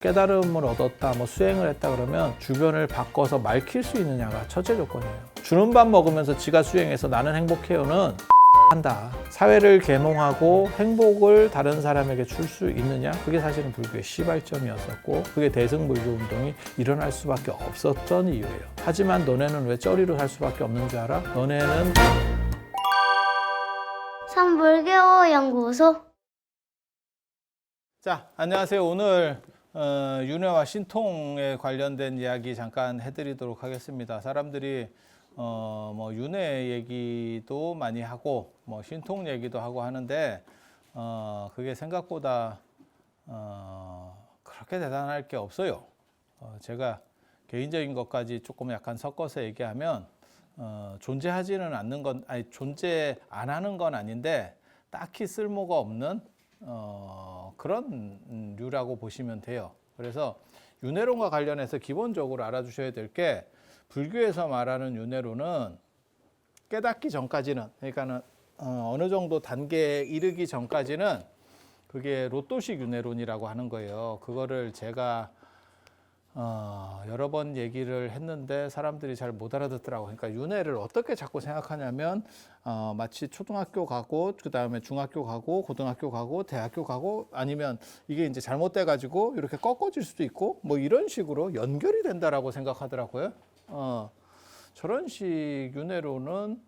깨달음을 얻었다, 수행을 했다 그러면 주변을 바꿔서 말킬 수 있느냐가 첫째 조건이에요. 주는 밥 먹으면서 지가 수행해서 나는 행복해요는 한다. 사회를 계몽하고 행복을 다른 사람에게 줄 수 있느냐? 그게 사실은 불교의 시발점이었었고 그게 대승불교 운동이 일어날 수밖에 없었던 이유예요. 하지만 너네는 왜 쩌리로 살 수밖에 없는 줄 알아? 너네는 삼불교 연구소. 자, 안녕하세요. 오늘 윤회와 신통에 관련된 이야기 잠깐 해드리도록 하겠습니다. 사람들이 윤회 얘기도 많이 하고 신통 얘기도 하고 하는데 그게 생각보다 그렇게 대단할 게 없어요. 제가 개인적인 것까지 조금 약간 섞어서 얘기하면 존재하지는 않는 건 존재 안 하는 건 아닌데 딱히 쓸모가 없는 그런 류라고 보시면 돼요. 그래서 윤회론과 관련해서 기본적으로 알아두셔야 될 게 불교에서 말하는 윤회론은 깨닫기 전까지는 그러니까는 어느 정도 단계에 이르기 전까지는 그게 로또식 윤회론이라고 하는 거예요. 그거를 제가 여러 번 얘기를 했는데 사람들이 잘 못 알아듣더라고요. 그러니까 윤회를 어떻게 자꾸 생각하냐면 마치 초등학교 가고 그 다음에 중학교 가고 고등학교 가고 대학교 가고 아니면 이게 이제 잘못돼 가지고 이렇게 꺾어질 수도 있고 이런 식으로 연결이 된다라고 생각하더라고요. 저런 식 윤회론은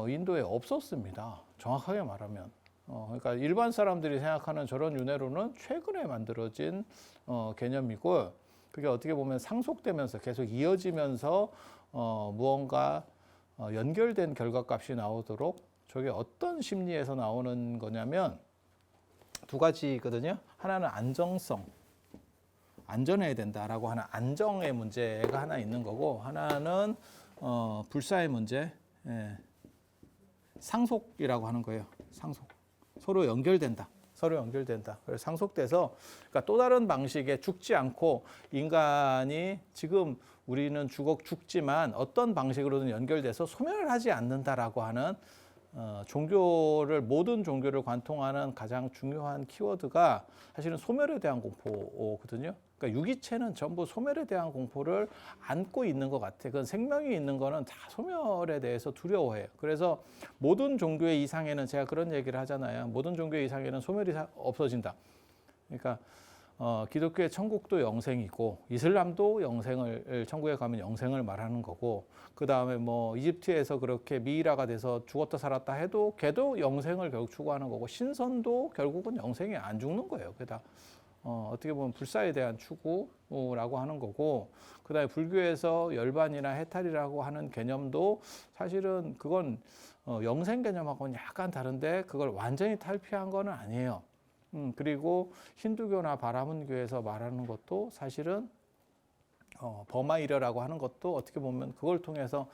인도에 없었습니다. 정확하게 말하면. 그러니까 일반 사람들이 생각하는 저런 윤회론은 최근에 만들어진 개념이고 그게 어떻게 보면 상속되면서 계속 이어지면서 무언가 연결된 결과값이 나오도록 저게 어떤 심리에서 나오는 거냐면 두 가지거든요. 하나는 안정성, 안전해야 된다라고 하는 안정의 문제가 하나 있는 거고 하나는 불사의 문제, 상속이라고 하는 거예요. 상속, 서로 연결된다. 서로 연결된다. 그래서 상속돼서 그러니까 또 다른 방식의 죽지 않고 인간이 지금 우리는 죽지만 어떤 방식으로든 연결돼서 소멸을 하지 않는다라고 하는 모든 종교를 관통하는 가장 중요한 키워드가 사실은 소멸에 대한 공포거든요. 그러니까 유기체는 전부 소멸에 대한 공포를 안고 있는 것 같아. 그건 생명이 있는 거는 다 소멸에 대해서 두려워해요. 그래서 모든 종교의 이상에는 제가 그런 얘기를 하잖아요. 모든 종교의 이상에는 소멸이 없어진다. 그러니까 기독교의 천국도 영생이고 이슬람도 영생을 천국에 가면 영생을 말하는 거고 그 다음에 이집트에서 그렇게 미이라가 돼서 죽었다 살았다 해도 걔도 영생을 결국 추구하는 거고 신선도 결국은 영생이 안 죽는 거예요. 그게 다 어떻게 보면 불사에 대한 추구라고 하는 거고 그 다음에 불교에서 열반이나 해탈이라고 하는 개념도 사실은 그건 영생 개념하고는 약간 다른데 그걸 완전히 탈피한 거는 아니에요. 그리고 힌두교나 바라문교에서 말하는 것도 사실은 버마이려라고 하는 것도 어떻게 보면 그걸 통해서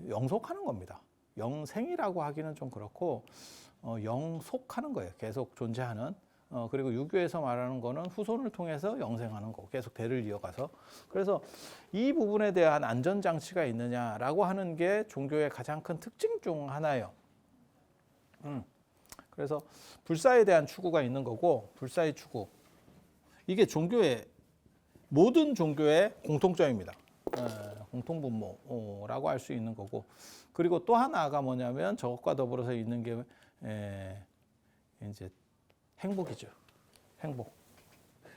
영속하는 겁니다. 영생이라고 하기는 좀 그렇고 영속하는 거예요. 계속 존재하는. 그리고 유교에서 말하는 거는 후손을 통해서 영생하는 거, 계속 대를 이어가서. 그래서 이 부분에 대한 안전장치가 있느냐라고 하는 게 종교의 가장 큰 특징 중 하나예요. 그래서 불사에 대한 추구가 있는 거고, 불사의 추구. 이게 모든 종교의 공통점입니다. 공통분모라고 할 수 있는 거고. 그리고 또 하나가 뭐냐면 저것과 더불어서 있는 게 이제 행복이죠. 행복.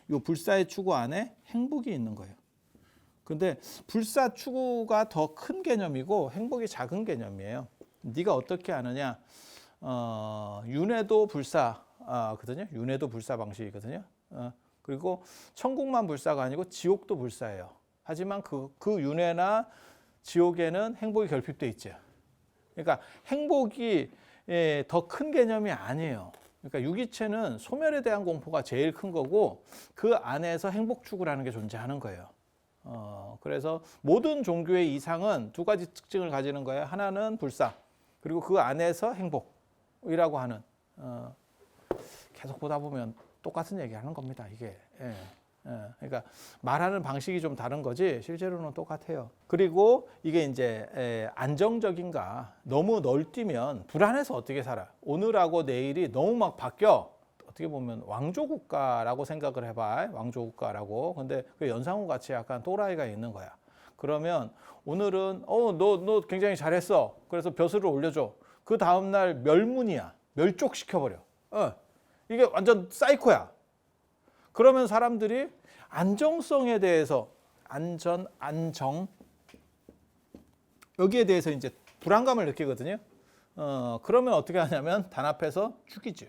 이 불사의 추구 안에 행복이 있는 거예요. 근데 불사 추구가 더 큰 개념이고 행복이 작은 개념이에요. 네가 어떻게 아느냐? 윤회도 불사거든요. 윤회도 불사 방식이거든요. 그리고 천국만 불사가 아니고 지옥도 불사예요. 하지만 그 윤회나 지옥에는 행복이 결핍돼 있죠. 그러니까 행복이 더 큰 개념이 아니에요. 그러니까 유기체는 소멸에 대한 공포가 제일 큰 거고 그 안에서 행복 추구라는 게 존재하는 거예요. 그래서 모든 종교의 이상은 두 가지 특징을 가지는 거예요. 하나는 불사, 그리고 그 안에서 행복이라고 하는 계속 보다 보면 똑같은 얘기하는 겁니다. 이게. 그러니까 말하는 방식이 좀 다른 거지 실제로는 똑같아요. 그리고 이게 이제 안정적인가 너무 널뛰면 불안해서 어떻게 살아. 오늘하고 내일이 너무 막 바뀌어. 어떻게 보면 왕조 국가라고 생각을 해봐. 왕조 국가라고. 근데 그 연상훈 같이 약간 또라이가 있는 거야. 그러면 오늘은 너 굉장히 잘했어. 그래서 벼슬을 올려줘. 그 다음날 멸문이야. 멸족시켜버려. 이게 완전 사이코야. 그러면 사람들이 안정성에 대해서 안정 여기에 대해서 이제 불안감을 느끼거든요. 그러면 어떻게 하냐면 단합해서 죽이죠.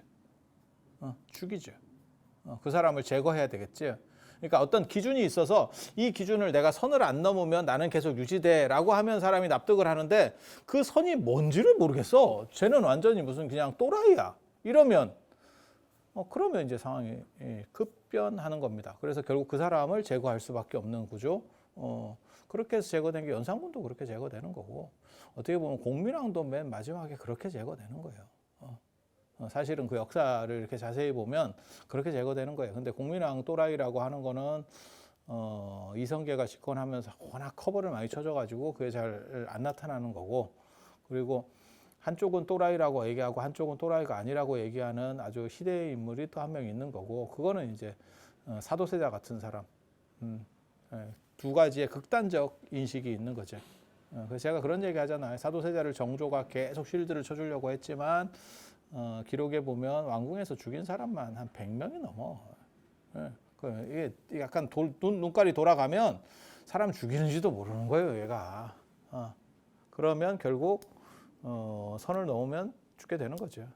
그 사람을 제거해야 되겠지. 그러니까 어떤 기준이 있어서 이 기준을 내가 선을 안 넘으면 나는 계속 유지돼라고 하면 사람이 납득을 하는데 그 선이 뭔지를 모르겠어. 쟤는 완전히 무슨 그냥 또라이야. 이러면 그러면 이제 상황이 급변하는 겁니다. 그래서 결국 그 사람을 제거할 수밖에 없는 구조. 그렇게 해서 제거된 게 연산군도 그렇게 제거되는 거고 어떻게 보면 공민왕도 맨 마지막에 그렇게 제거되는 거예요. 사실은 그 역사를 이렇게 자세히 보면 그렇게 제거되는 거예요. 근데 공민왕 또라이라고 하는 거는 이성계가 집권하면서 워낙 커버를 많이 쳐줘가지고 그게 잘 안 나타나는 거고 그리고 한쪽은 또라이라고 얘기하고 한쪽은 또라이가 아니라고 얘기하는 아주 희대의 인물이 또 한 명 있는 거고 그거는 이제 사도세자 같은 사람 두 가지의 극단적 인식이 있는 거죠. 그래서 제가 그런 얘기 하잖아요. 사도세자를 정조가 계속 쉴드를 쳐주려고 했지만 기록에 보면 왕궁에서 죽인 사람만 한 100명이 넘어. 이게 약간 눈깔이 돌아가면 사람 죽이는지도 모르는 거예요, 얘가. 그러면 결국 선을 넘으면 죽게 되는 거죠.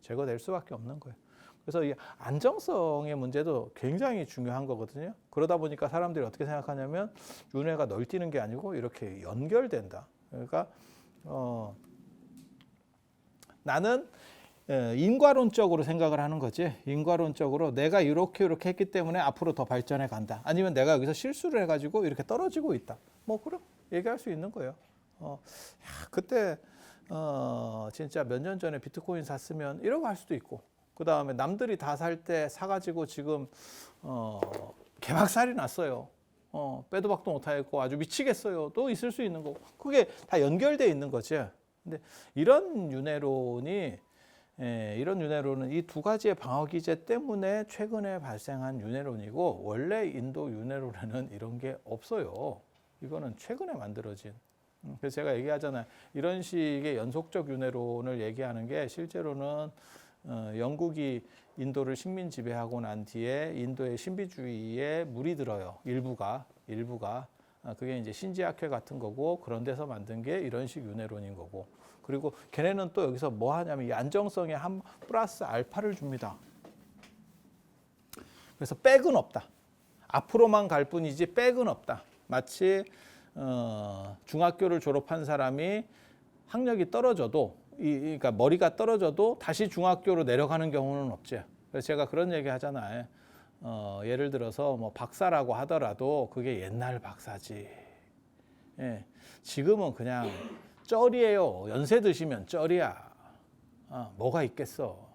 제거될 수밖에 없는 거예요. 그래서 이 안정성의 문제도 굉장히 중요한 거거든요. 그러다 보니까 사람들이 어떻게 생각하냐면 윤회가 널뛰는 게 아니고 이렇게 연결된다. 그러니까 나는 인과론적으로 생각을 하는 거지. 인과론적으로 내가 이렇게 했기 때문에 앞으로 더 발전해 간다. 아니면 내가 여기서 실수를 해가지고 이렇게 떨어지고 있다. 뭐 그럼 얘기할 수 있는 거예요. 그때 진짜 몇 년 전에 비트코인 샀으면 이러고 할 수도 있고 그 다음에 남들이 다 살 때 사가지고 지금 개박살이 났어요. 빼도 박도 못하겠고 아주 미치겠어요. 또 있을 수 있는 거고 그게 다 연결돼 있는 거지. 근데 이런 윤회론은 이 두 가지의 방어 기제 때문에 최근에 발생한 윤회론이고 원래 인도 윤회론에는 이런 게 없어요. 이거는 최근에 만들어진. 그래서 제가 얘기하잖아요. 이런 식의 연속적 윤회론을 얘기하는 게 실제로는 영국이 인도를 식민 지배하고 난 뒤에 인도의 신비주의에 물이 들어요. 일부가 그게 이제 신지학회 같은 거고 그런 데서 만든 게 이런 식 윤회론인 거고 그리고 걔네는 또 여기서 뭐 하냐면 이 안정성에 한 플러스 알파를 줍니다. 그래서 백은 없다. 앞으로만 갈 뿐이지 백은 없다. 마치 중학교를 졸업한 사람이 학력이 떨어져도 그러니까 머리가 떨어져도 다시 중학교로 내려가는 경우는 없지. 그래서 제가 그런 얘기 하잖아요. 예를 들어서 뭐 박사라고 하더라도 그게 옛날 박사지. 지금은 그냥 쩔이에요. 연세 드시면 쩔이야. 뭐가 있겠어.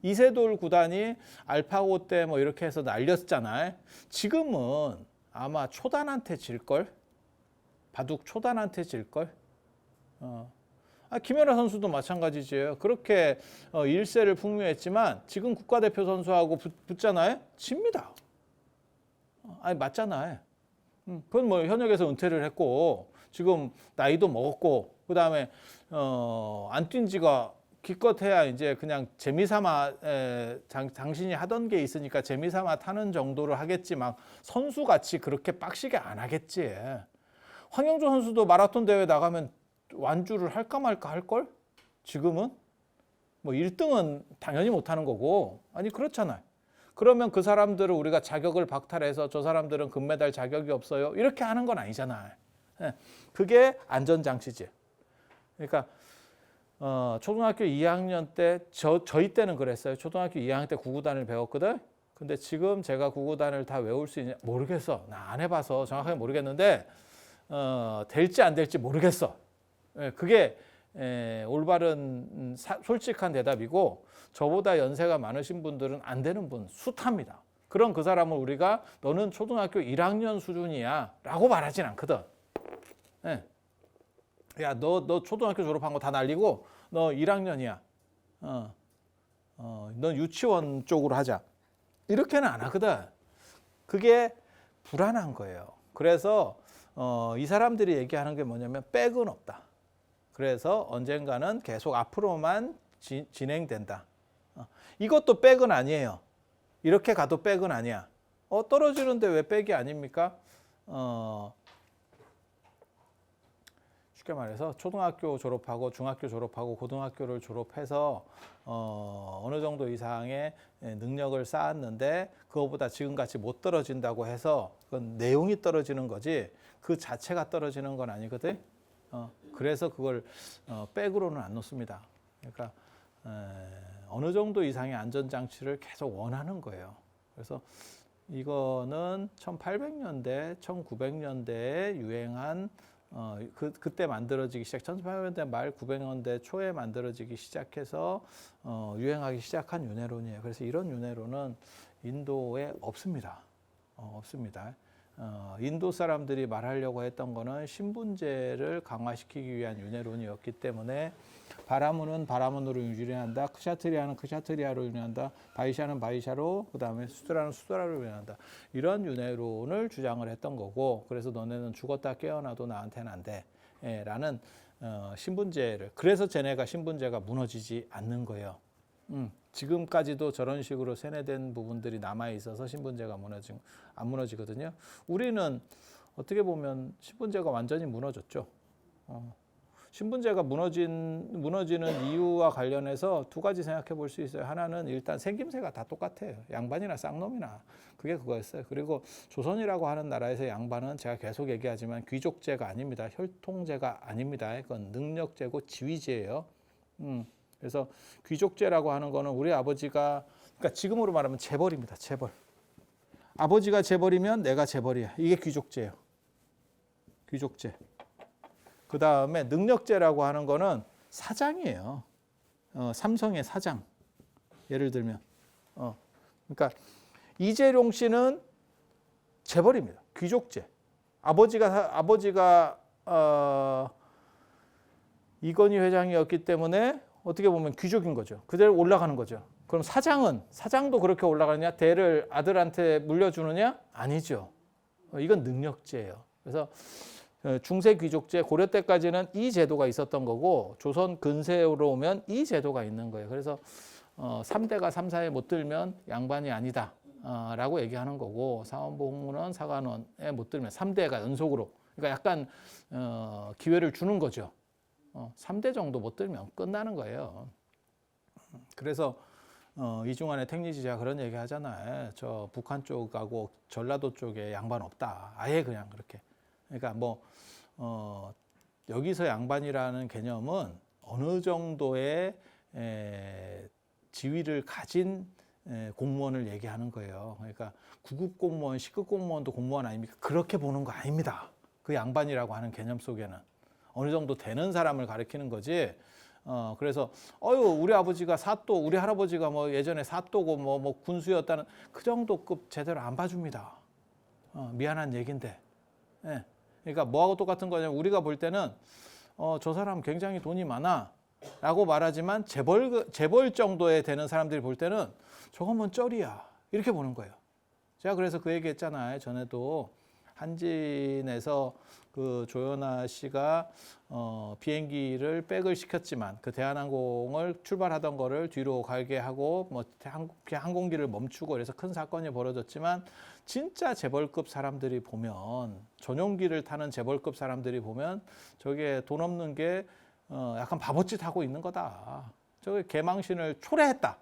이세돌 구단이 알파고 때 뭐 이렇게 해서 날렸잖아요. 지금은 아마 초단한테 질걸? 바둑 초단한테 질걸? 김연아 선수도 마찬가지죠. 그렇게 일세를 풍미했지만 지금 국가대표 선수하고 붙잖아요. 집니다. 맞잖아요. 그건 뭐 현역에서 은퇴를 했고 지금 나이도 먹었고 그다음에 안 뛴 지가 기껏해야 이제 그냥 재미삼아 당신이 하던 게 있으니까 재미삼아 타는 정도를 하겠지 막 선수같이 그렇게 빡시게 안 하겠지. 황영조 선수도 마라톤 대회 나가면 완주를 할까 말까 할걸? 지금은? 뭐 1등은 당연히 못하는 거고 아니 그렇잖아요. 그러면 그 사람들을 우리가 자격을 박탈해서 저 사람들은 금메달 자격이 없어요. 이렇게 하는 건 아니잖아요. 그게 안전장치지. 그러니까 초등학교 2학년 때 저희 때는 그랬어요. 초등학교 2학년 때 구구단을 배웠거든. 근데 지금 제가 구구단을 다 외울 수 있냐 모르겠어. 나 안 해봐서 정확하게 모르겠는데 될지 안 될지 모르겠어. 그게 올바른 솔직한 대답이고 저보다 연세가 많으신 분들은 안 되는 분 숱합니다. 그럼 그 사람을 우리가 너는 초등학교 1학년 수준이야 라고 말하진 않거든. 야, 너 초등학교 졸업한 거 다 날리고 너 1학년이야. 넌 유치원 쪽으로 하자. 이렇게는 안 하거든. 그게 불안한 거예요. 그래서 이 사람들이 얘기하는 게 뭐냐면 백은 없다. 그래서 언젠가는 계속 앞으로만 진행된다. 이것도 백은 아니에요. 이렇게 가도 백은 아니야. 떨어지는데 왜 백이 아닙니까? 쉽게 말해서 초등학교 졸업하고 중학교 졸업하고 고등학교를 졸업해서 어느 정도 이상의 능력을 쌓았는데 그거보다 지금같이 못 떨어진다고 해서 그건 내용이 떨어지는 거지 그 자체가 떨어지는 건 아니거든. 그래서 그걸 백으로는 안 놓습니다. 그러니까 어느 정도 이상의 안전장치를 계속 원하는 거예요. 그래서 이거는 1800년대, 1900년대에 유행한 그때 만들어지기 시작, 1800년대 말 900년대 초에 만들어지기 시작해서 유행하기 시작한 윤회론이에요. 그래서 이런 윤회론은 인도에 없습니다. 없습니다. 인도 사람들이 말하려고 했던 거는 신분제를 강화시키기 위한 윤회론이었기 때문에 바라문은 바라문으로 윤회한다. 크샤트리아는 크샤트리아로 윤회한다. 바이샤는 바이샤로, 그 다음에 수드라는 수드라로 윤회한다. 이런 윤회론을 주장을 했던 거고, 그래서 너네는 죽었다 깨어나도 나한테는 안 돼. 라는 신분제를. 그래서 쟤네가 신분제가 무너지지 않는 거예요. 지금까지도 저런 식으로 세뇌된 부분들이 남아 있어서 신분제가 안 무너지거든요. 우리는 어떻게 보면 신분제가 완전히 무너졌죠. 신분제가 무너지는 이유와 관련해서 두 가지 생각해 볼 수 있어요. 하나는 일단 생김새가 다 똑같아요. 양반이나 쌍놈이나 그게 그거였어요. 그리고 조선이라고 하는 나라에서 양반은 제가 계속 얘기하지만 귀족제가 아닙니다. 혈통제가 아닙니다. 그건 능력제고 지위제예요. 그래서 귀족제라고 하는 거는 우리 아버지가, 그러니까 지금으로 말하면 재벌입니다. 재벌. 아버지가 재벌이면 내가 재벌이야. 이게 귀족제예요. 귀족제. 그 다음에 능력제라고 하는 거는 사장이에요. 삼성의 사장. 예를 들면. 그러니까 이재룡 씨는 재벌입니다. 귀족제. 아버지가 이건희 회장이었기 때문에 어떻게 보면 귀족인 거죠. 그대로 올라가는 거죠. 그럼 사장도 그렇게 올라가느냐? 대를 아들한테 물려주느냐? 아니죠. 이건 능력제예요. 그래서 중세 귀족제, 고려 때까지는 이 제도가 있었던 거고 조선 근세로 오면 이 제도가 있는 거예요. 그래서 3대가 3사에 못 들면 양반이 아니다 라고 얘기하는 거고, 사원보 홍문원 사관원에 못 들면 3대가 연속으로, 그러니까 약간 기회를 주는 거죠. 3대 정도 못 들면 끝나는 거예요. 그래서 이중환의 택리지가 그런 얘기 하잖아요. 저 북한 쪽하고 전라도 쪽에 양반 없다. 아예 그냥 그렇게. 그러니까 여기서 양반이라는 개념은 어느 정도의 지위를 가진 공무원을 얘기하는 거예요. 그러니까 9급 공무원, 10급 공무원도 공무원 아닙니까? 그렇게 보는 거 아닙니다. 그 양반이라고 하는 개념 속에는 어느 정도 되는 사람을 가리키는 거지. 그래서 우리 아버지가 사또, 우리 할아버지가 뭐 예전에 사또고 뭐 군수였다는 그 정도급 제대로 안 봐줍니다. 미안한 얘긴데. 예. 그러니까 뭐하고 똑같은 거냐면 우리가 볼 때는 저 사람 굉장히 돈이 많아 라고 말하지만 재벌 정도에 되는 사람들이 볼 때는 저건 뭔 쩔이야 이렇게 보는 거예요. 제가 그래서 그 얘기 했잖아요. 전에도 한진에서 그 조연아 씨가 비행기를 백을 시켰지만 그 대한항공을 출발하던 거를 뒤로 가게 하고 뭐 항공기를 멈추고 그래서 큰 사건이 벌어졌지만, 진짜 재벌급 사람들이 보면, 전용기를 타는 재벌급 사람들이 보면 저게 돈 없는 게 약간 바보짓 하고 있는 거다. 저게 개망신을 초래했다.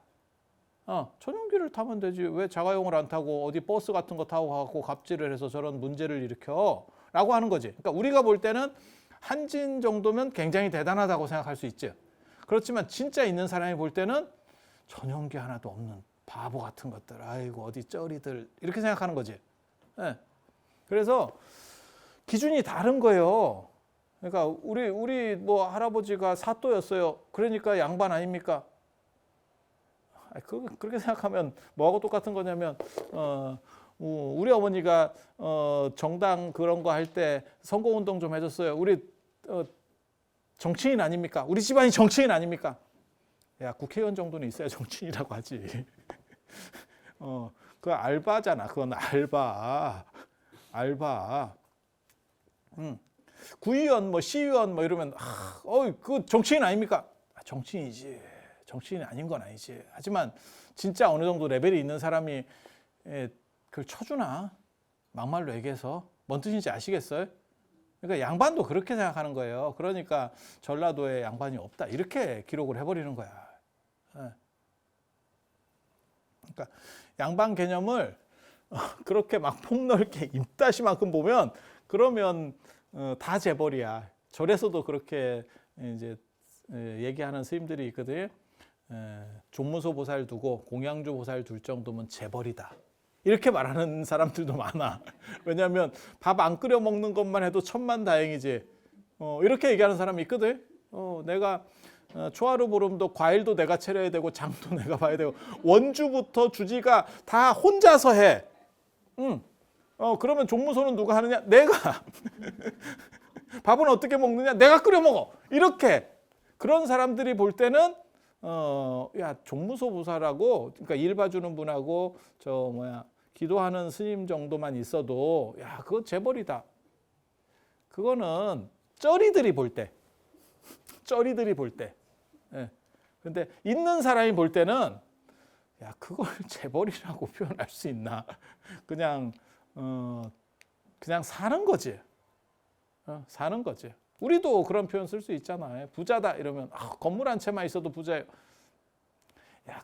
전용기를 타면 되지 왜 자가용을 안 타고 어디 버스 같은 거 타고 가고 갑질을 해서 저런 문제를 일으켜 라고 하는 거지. 그러니까 우리가 볼 때는 한진 정도면 굉장히 대단하다고 생각할 수 있죠. 그렇지만 진짜 있는 사람이 볼 때는 전용기 하나도 없는 바보 같은 것들, 아이고 어디 쩌리들 이렇게 생각하는 거지. 네. 그래서 기준이 다른 거예요. 그러니까 우리 뭐 할아버지가 사또였어요. 그러니까 양반 아닙니까? 그렇게 생각하면 뭐하고 똑같은 거냐면 우리 어머니가 정당 그런 거 할 때 선거운동 좀 해줬어요. 우리 정치인 아닙니까? 우리 집안이 정치인 아닙니까? 야, 국회의원 정도는 있어야 정치인이라고 하지. 그 알바잖아. 그건 알바. 구의원, 뭐 시의원, 뭐 이러면 그 정치인 아닙니까? 정치인이지. 정치인이 아닌 건 아니지. 하지만 진짜 어느 정도 레벨이 있는 사람이 그걸 쳐주나? 막말로 얘기해서 뭔 뜻인지 아시겠어요? 그러니까 양반도 그렇게 생각하는 거예요. 그러니까 전라도에 양반이 없다 이렇게 기록을 해버리는 거야. 그러니까 양반 개념을 그렇게 막 폭넓게 입다시만큼 보면 그러면 다 재벌이야. 절에서도 그렇게 이제 얘기하는 스님들이 있거든요. 종무소 보살 두고 공양주 보살 둘 정도면 재벌이다. 이렇게 말하는 사람들도 많아. 왜냐하면 밥 안 끓여 먹는 것만 해도 천만다행이지. 이렇게 얘기하는 사람이 있거든. 내가 초하루 보름도 과일도 내가 차려야 되고 장도 내가 봐야 되고 원주부터 주지가 다 혼자서 해. 그러면 종무소는 누가 하느냐? 내가. 밥은 어떻게 먹느냐? 내가 끓여 먹어. 이렇게 그런 사람들이 볼 때는 야, 종무소 보살하고 그러니까 일 봐주는 분하고 기도하는 스님 정도만 있어도 야, 그거 재벌이다. 그거는 쩌리들이 볼 때. 예. 근데 있는 사람이 볼 때는 야, 그걸 재벌이라고 표현할 수 있나? 그냥 사는 거지. 사는 거지. 우리도 그런 표현 쓸 수 있잖아요. 부자다 이러면 건물 한 채만 있어도 부자예요. 야,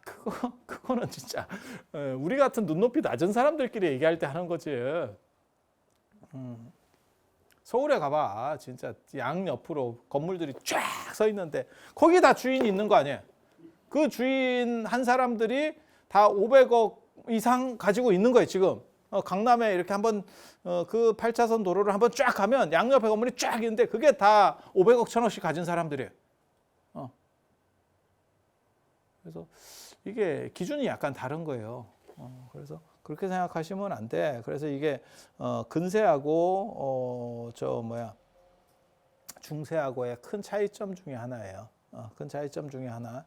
그거는 진짜 우리 같은 눈높이 낮은 사람들끼리 얘기할 때 하는 거지. 서울에 가봐. 진짜 양 옆으로 건물들이 쫙 서 있는데 거기 다 주인이 있는 거 아니에요? 그 주인 한 사람들이 다 500억 이상 가지고 있는 거예요, 지금. 강남에 이렇게 한번 그 8차선 도로를 한번 쫙 가면 양옆에 건물이 쫙 있는데 그게 다 500억, 1000억씩 가진 사람들이에요. 그래서 이게 기준이 약간 다른 거예요. 그래서 그렇게 생각하시면 안 돼. 그래서 이게 근세하고 중세하고의 큰 차이점 중에 하나예요. 큰 차이점 중에 하나.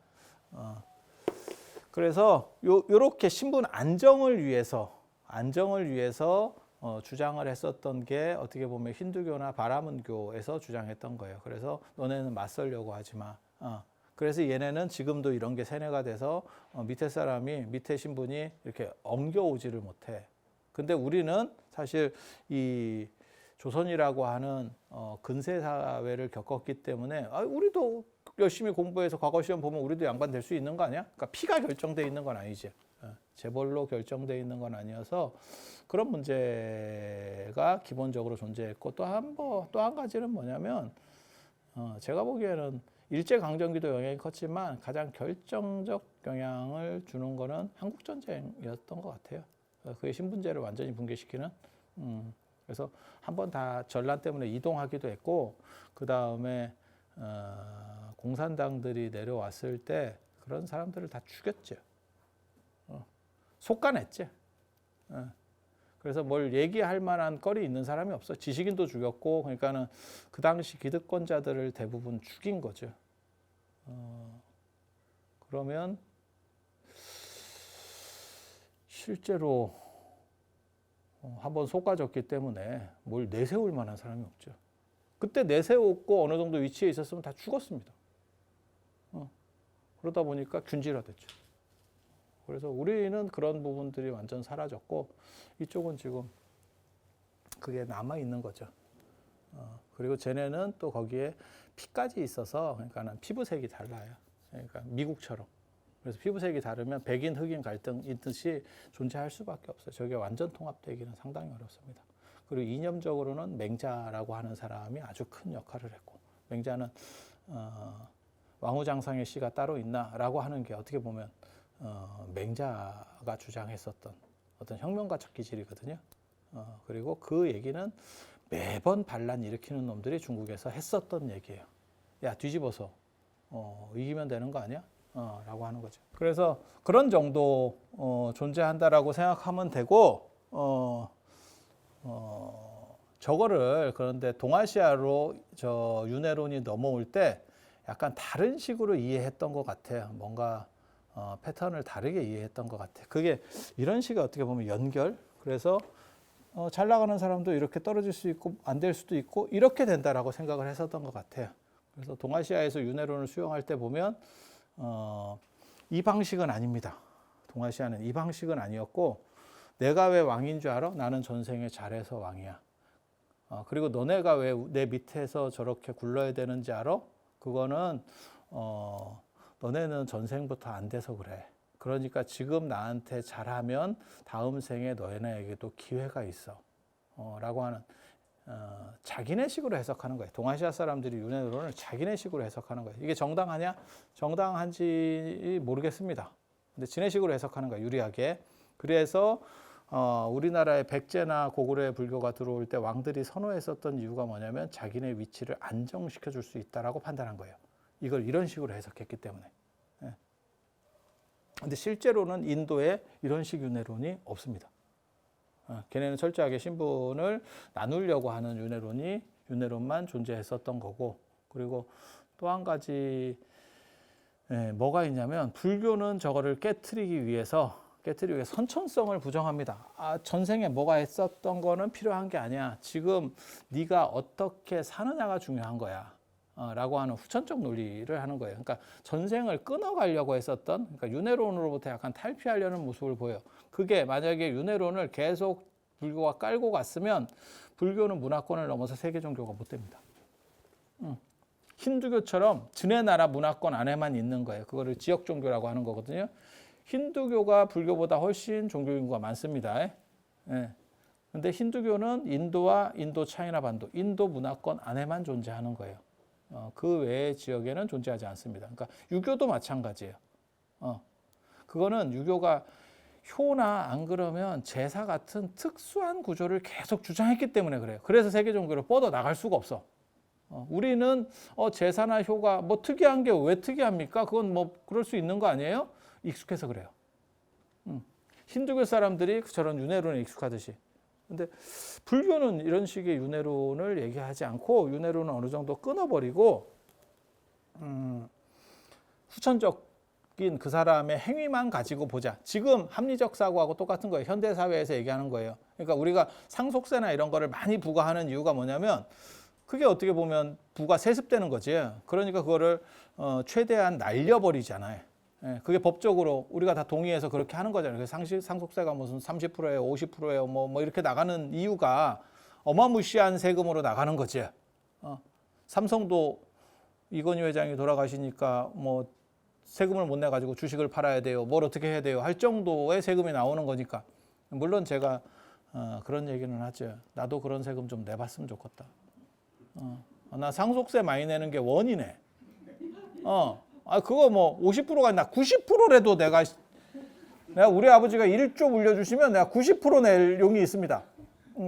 그래서 요렇게 신분 안정을 위해서 주장을 했었던 게 어떻게 보면 힌두교나 바라문교에서 주장했던 거예요. 그래서 너네는 맞설려고 하지 마. 그래서 얘네는 지금도 이런 게 세뇌가 돼서 밑에 사람이 밑에 신분이 이렇게 엉겨오지를 못해. 근데 우리는 사실 이 조선이라고 하는 근세 사회를 겪었기 때문에 우리도 열심히 공부해서 과거 시험 보면 우리도 양반 될 수 있는 거 아니야? 그러니까 피가 결정돼 있는 건 아니지. 재벌로 결정돼 있는 건 아니어서 그런 문제가 기본적으로 존재했고 또 한 가지는 뭐냐면 제가 보기에는 일제강점기도 영향이 컸지만 가장 결정적 영향을 주는 거는 한국전쟁이었던 것 같아요. 그게 신분제를 완전히 붕괴시키는. 그래서 한번 다 전란 때문에 이동하기도 했고 그 다음에 공산당들이 내려왔을 때 그런 사람들을 다 죽였죠. 속간했지. 그래서 뭘 얘기할 만한 거리 있는 사람이 없어. 지식인도 죽였고, 그러니까는 그 당시 기득권자들을 대부분 죽인 거죠. 그러면 실제로 한번 속아졌기 때문에 뭘 내세울 만한 사람이 없죠. 그때 내세웠고 어느 정도 위치에 있었으면 다 죽었습니다. 그러다 보니까 균질화됐죠. 그래서 우리는 그런 부분들이 완전 사라졌고 이쪽은 지금 그게 남아 있는 거죠. 그리고 쟤네는 또 거기에 피까지 있어서 그러니까 피부색이 달라요. 그러니까 미국처럼. 그래서 피부색이 다르면 백인 흑인 갈등 있듯이 존재할 수밖에 없어요. 저게 완전 통합되기는 상당히 어렵습니다. 그리고 이념적으로는 맹자라고 하는 사람이 아주 큰 역할을 했고 맹자는 왕후장상의 시가 따로 있나라고 하는 게 어떻게 보면 맹자가 주장했었던 어떤 혁명가적 기질이거든요. 그리고 그 얘기는 매번 반란 일으키는 놈들이 중국에서 했었던 얘기예요. 야, 뒤집어서 이기면 되는 거 아니야? 라고 하는 거죠. 그래서 그런 정도 존재한다라고 생각하면 되고 저거를 그런데 동아시아로 저 윤회론이 넘어올 때 약간 다른 식으로 이해했던 것 같아요. 뭔가 패턴을 다르게 이해했던 것 같아요. 그게 이런 식의 어떻게 보면 연결. 그래서 잘 나가는 사람도 이렇게 떨어질 수 있고 안 될 수도 있고 이렇게 된다라고 생각을 했었던 것 같아요. 그래서 동아시아에서 윤회론을 수용할 때 보면 이 방식은 아닙니다. 동아시아는 이 방식은 아니었고 내가 왜 왕인 줄 알아? 나는 전생에 잘해서 왕이야. 그리고 너네가 왜 내 밑에서 저렇게 굴러야 되는지 알아? 그거는 너네는 전생부터 안 돼서 그래. 그러니까 지금 나한테 잘하면 다음 생에 너네에게도 기회가 있어. 라고 하는 자기네식으로 해석하는 거예요. 동아시아 사람들이 윤회론을 자기네식으로 해석하는 거예요. 이게 정당하냐? 정당한지 모르겠습니다. 근데 지네식으로 해석하는 거예요. 유리하게. 그래서 우리나라에 백제나 고구려의 불교가 들어올 때 왕들이 선호했었던 이유가 뭐냐면 자기네 위치를 안정시켜 줄 수 있다라고 판단한 거예요. 이걸 이런 식으로 해석했기 때문에. 근데 실제로는 인도에 이런 식 윤회론이 없습니다. 걔네는 철저하게 신분을 나누려고 하는 윤회론만 존재했었던 거고, 그리고 또 한 가지 뭐가 있냐면 불교는 저거를 깨트리기 위해서 선천성을 부정합니다. 전생에 뭐가 했었던 거는 필요한 게 아니야. 지금 네가 어떻게 사느냐가 중요한 거야. 라고 하는 후천적 논리를 하는 거예요. 그러니까 전생을 끊어가려고 했었던, 그러니까 윤회론으로부터 약간 탈피하려는 모습을 보여요. 그게 만약에 윤회론을 계속 불교가 깔고 갔으면 불교는 문화권을 넘어서 세계 종교가 못 됩니다. 힌두교처럼 지네 나라 문화권 안에만 있는 거예요. 그거를 지역 종교라고 하는 거거든요. 힌두교가 불교보다 훨씬 종교 인구가 많습니다. 근데 힌두교는 인도와 인도 차이나 반도, 인도 문화권 안에만 존재하는 거예요. 그 외의 지역에는 존재하지 않습니다. 그러니까 유교도 마찬가지예요. 그거는 유교가 효나 안 그러면 제사 같은 특수한 구조를 계속 주장했기 때문에 그래요. 그래서 세계 종교를 뻗어 나갈 수가 없어. 우리는 제사나 효가 뭐 특이한 게 왜 특이합니까? 그건 뭐 그럴 수 있는 거 아니에요? 익숙해서 그래요. 힌두교 사람들이 저런 윤회론에 익숙하듯이. 근데 불교는 이런 식의 윤회론을 얘기하지 않고 윤회론은 어느 정도 끊어버리고 후천적인 그 사람의 행위만 가지고 보자. 지금 합리적 사고하고 똑같은 거예요. 현대 사회에서 얘기하는 거예요. 그러니까 우리가 상속세나 이런 거를 많이 부과하는 이유가 뭐냐면 그게 어떻게 보면 부가 세습되는 거지. 그러니까 그거를 최대한 날려버리잖아요. 그게 법적으로 우리가 다 동의해서 그렇게 하는 거잖아요. 그래서 상속세가 무슨 30%예요, 50%예요, 뭐 이렇게 나가는 이유가 어마무시한 세금으로 나가는 거지. 삼성도 이건희 회장이 돌아가시니까 뭐 세금을 못 내가지고 주식을 팔아야 돼요, 뭘 어떻게 해야 돼요 할 정도의 세금이 나오는 거니까. 물론 제가 그런 얘기는 하죠. 나도 그런 세금 좀 내봤으면 좋겠다. 나 상속세 많이 내는 게 원이네. 그거 뭐 50%가 아니라 90%라도 내가 우리 아버지가 1조 물려주시면 내가 90%낼 용이 있습니다.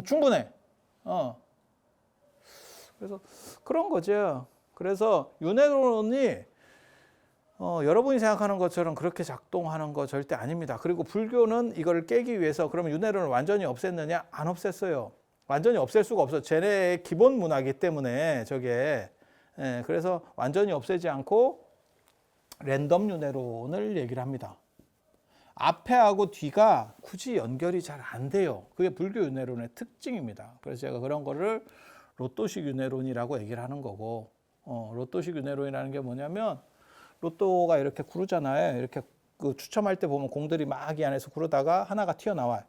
충분해. 그래서 그런 거죠. 그래서 윤회론이 여러분이 생각하는 것처럼 그렇게 작동하는 거 절대 아닙니다. 그리고 불교는 이걸 깨기 위해서 그러면 윤회론을 완전히 없앴느냐? 안 없앴어요. 완전히 없앨 수가 없어요. 쟤네의 기본 문화이기 때문에 저게. 그래서 완전히 없애지 않고 랜덤 윤회론을 얘기를 합니다. 앞에하고 뒤가 굳이 연결이 잘 안 돼요. 그게 불교 윤회론의 특징입니다. 그래서 제가 그런 거를 로또식 윤회론이라고 얘기를 하는 거고, 로또식 윤회론이라는 게 뭐냐면 로또가 이렇게 구르잖아요. 이렇게 그 추첨할 때 보면 공들이 막 이 안에서 구르다가 하나가 튀어나와요.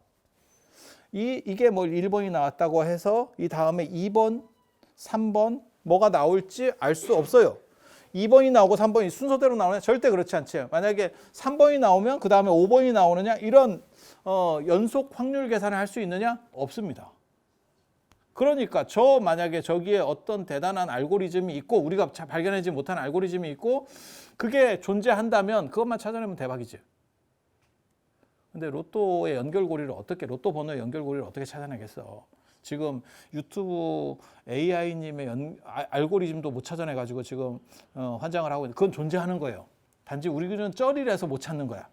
이게 뭐 1번이 나왔다고 해서 이 다음에 2번, 3번 뭐가 나올지 알 수 없어요. 2번이 나오고 3번이 순서대로 나오냐? 절대 그렇지 않죠. 만약에 3번이 나오면 그 다음에 5번이 나오느냐? 이런 연속 확률 계산을 할 수 있느냐? 없습니다. 그러니까 만약에 저기에 어떤 대단한 알고리즘이 있고 우리가 발견하지 못한 알고리즘이 있고 그게 존재한다면 그것만 찾아내면 대박이지. 근데 로또의 연결고리를 로또 번호의 연결고리를 어떻게 찾아내겠어? 지금 유튜브 AI님의 알고리즘도 못 찾아내가지고 지금 환장을 하고 있는데 그건 존재하는 거예요. 단지 우리는 쩌리라서 못 찾는 거야.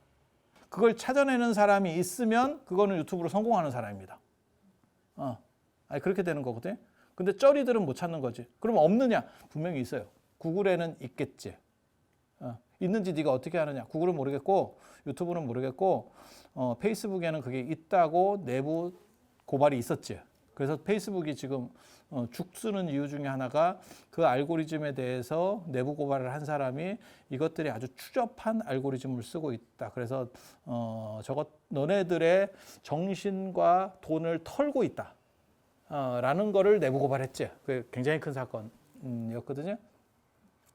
그걸 찾아내는 사람이 있으면 그거는 유튜브로 성공하는 사람입니다. 그렇게 되는 거거든요. 근데 쩌리들은 못 찾는 거지. 그러면 없느냐? 분명히 있어요. 구글에는 있겠지. 있는지 네가 어떻게 아느냐? 구글은 모르겠고 유튜브는 모르겠고 페이스북에는 그게 있다고 내부 고발이 있었지. 그래서 페이스북이 지금 죽 쓰는 이유 중에 하나가 그 알고리즘에 대해서 내부 고발을 한 사람이 이것들이 아주 추접한 알고리즘을 쓰고 있다. 그래서 너네들의 정신과 돈을 털고 있다. 라는 거를 내부 고발했지. 그게 굉장히 큰 사건이었거든요.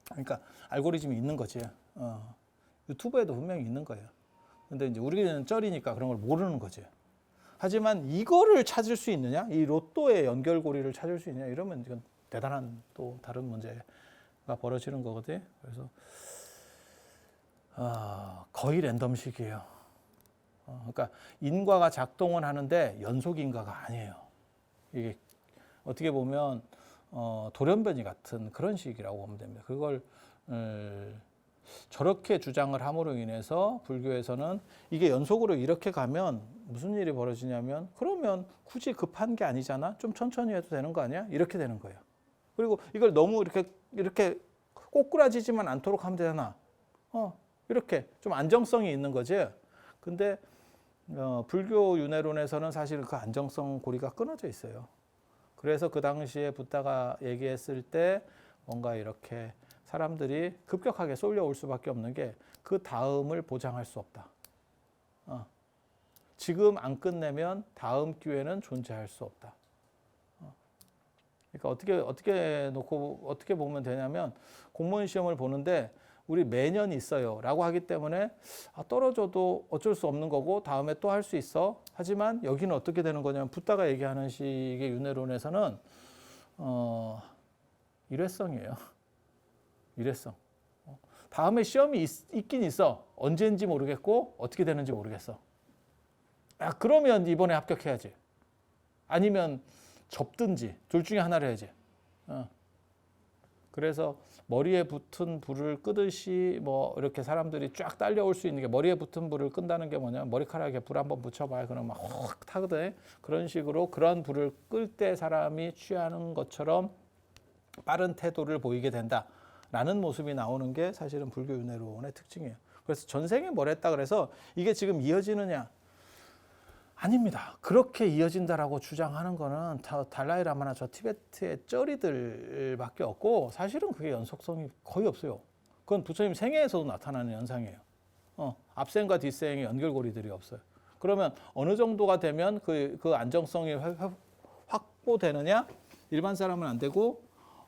그러니까 알고리즘이 있는 거지. 유튜브에도 분명히 있는 거예요. 근데 이제 우리는 쩔이니까 그런 걸 모르는 거지. 하지만 이거를 찾을 수 있느냐? 이 로또의 연결고리를 찾을 수 있느냐? 이러면 이건 대단한 또 다른 문제가 벌어지는 거거든. 그래서 거의 랜덤식이에요. 그러니까 인과가 작동은 하는데 연속 인과가 아니에요. 이게 어떻게 보면 돌연변이 같은 그런 식이라고 보면 됩니다. 그걸 저렇게 주장을 함으로 인해서 불교에서는 이게 연속으로 이렇게 가면 무슨 일이 벌어지냐면 그러면 굳이 급한 게 아니잖아. 좀 천천히 해도 되는 거 아니야? 이렇게 되는 거예요. 그리고 이걸 너무 이렇게 꼬꾸라지지만 않도록 하면 되잖아. 이렇게 좀 안정성이 있는 거지. 근데 불교 윤회론에서는 사실 그 안정성 고리가 끊어져 있어요. 그래서 그 당시에 붓다가 얘기했을 때 뭔가 이렇게 사람들이 급격하게 쏠려올 수밖에 없는 게 그 다음을 보장할 수 없다. 지금 안 끝내면 다음 기회는 존재할 수 없다. 그러니까 어떻게 보면 되냐면 공무원 시험을 보는데 우리 매년 있어요 라고 하기 때문에 떨어져도 어쩔 수 없는 거고 다음에 또 할 수 있어. 하지만 여기는 어떻게 되는 거냐면 붓다가 얘기하는 식의 윤회론에서는 일회성이에요. 일회성. 다음에 시험이 있긴 있어. 언제인지 모르겠고 어떻게 되는지 모르겠어. 그러면 이번에 합격해야지. 아니면 접든지 둘 중에 하나를 해야지. 그래서 머리에 붙은 불을 끄듯이 뭐 이렇게 사람들이 쫙 딸려올 수 있는 게 머리에 붙은 불을 끈다는 게 뭐냐면 머리카락에 불 한번 붙여봐요. 그러면 막 확 타거든. 그런 식으로 그런 불을 끌 때 사람이 취하는 것처럼 빠른 태도를 보이게 된다라는 모습이 나오는 게 사실은 불교 윤회론의 특징이에요. 그래서 전생에 뭘 했다 그래서 이게 지금 이어지느냐? 아닙니다. 그렇게 이어진다라고 주장하는 거는 달라이라마나 저 티베트의 쩌리들밖에 없고 사실은 그게 연속성이 거의 없어요. 그건 부처님 생애에서도 나타나는 현상이에요. 앞생과 뒷생의 연결고리들이 없어요. 그러면 어느 정도가 되면 그 안정성이 확보되느냐? 일반 사람은 안 되고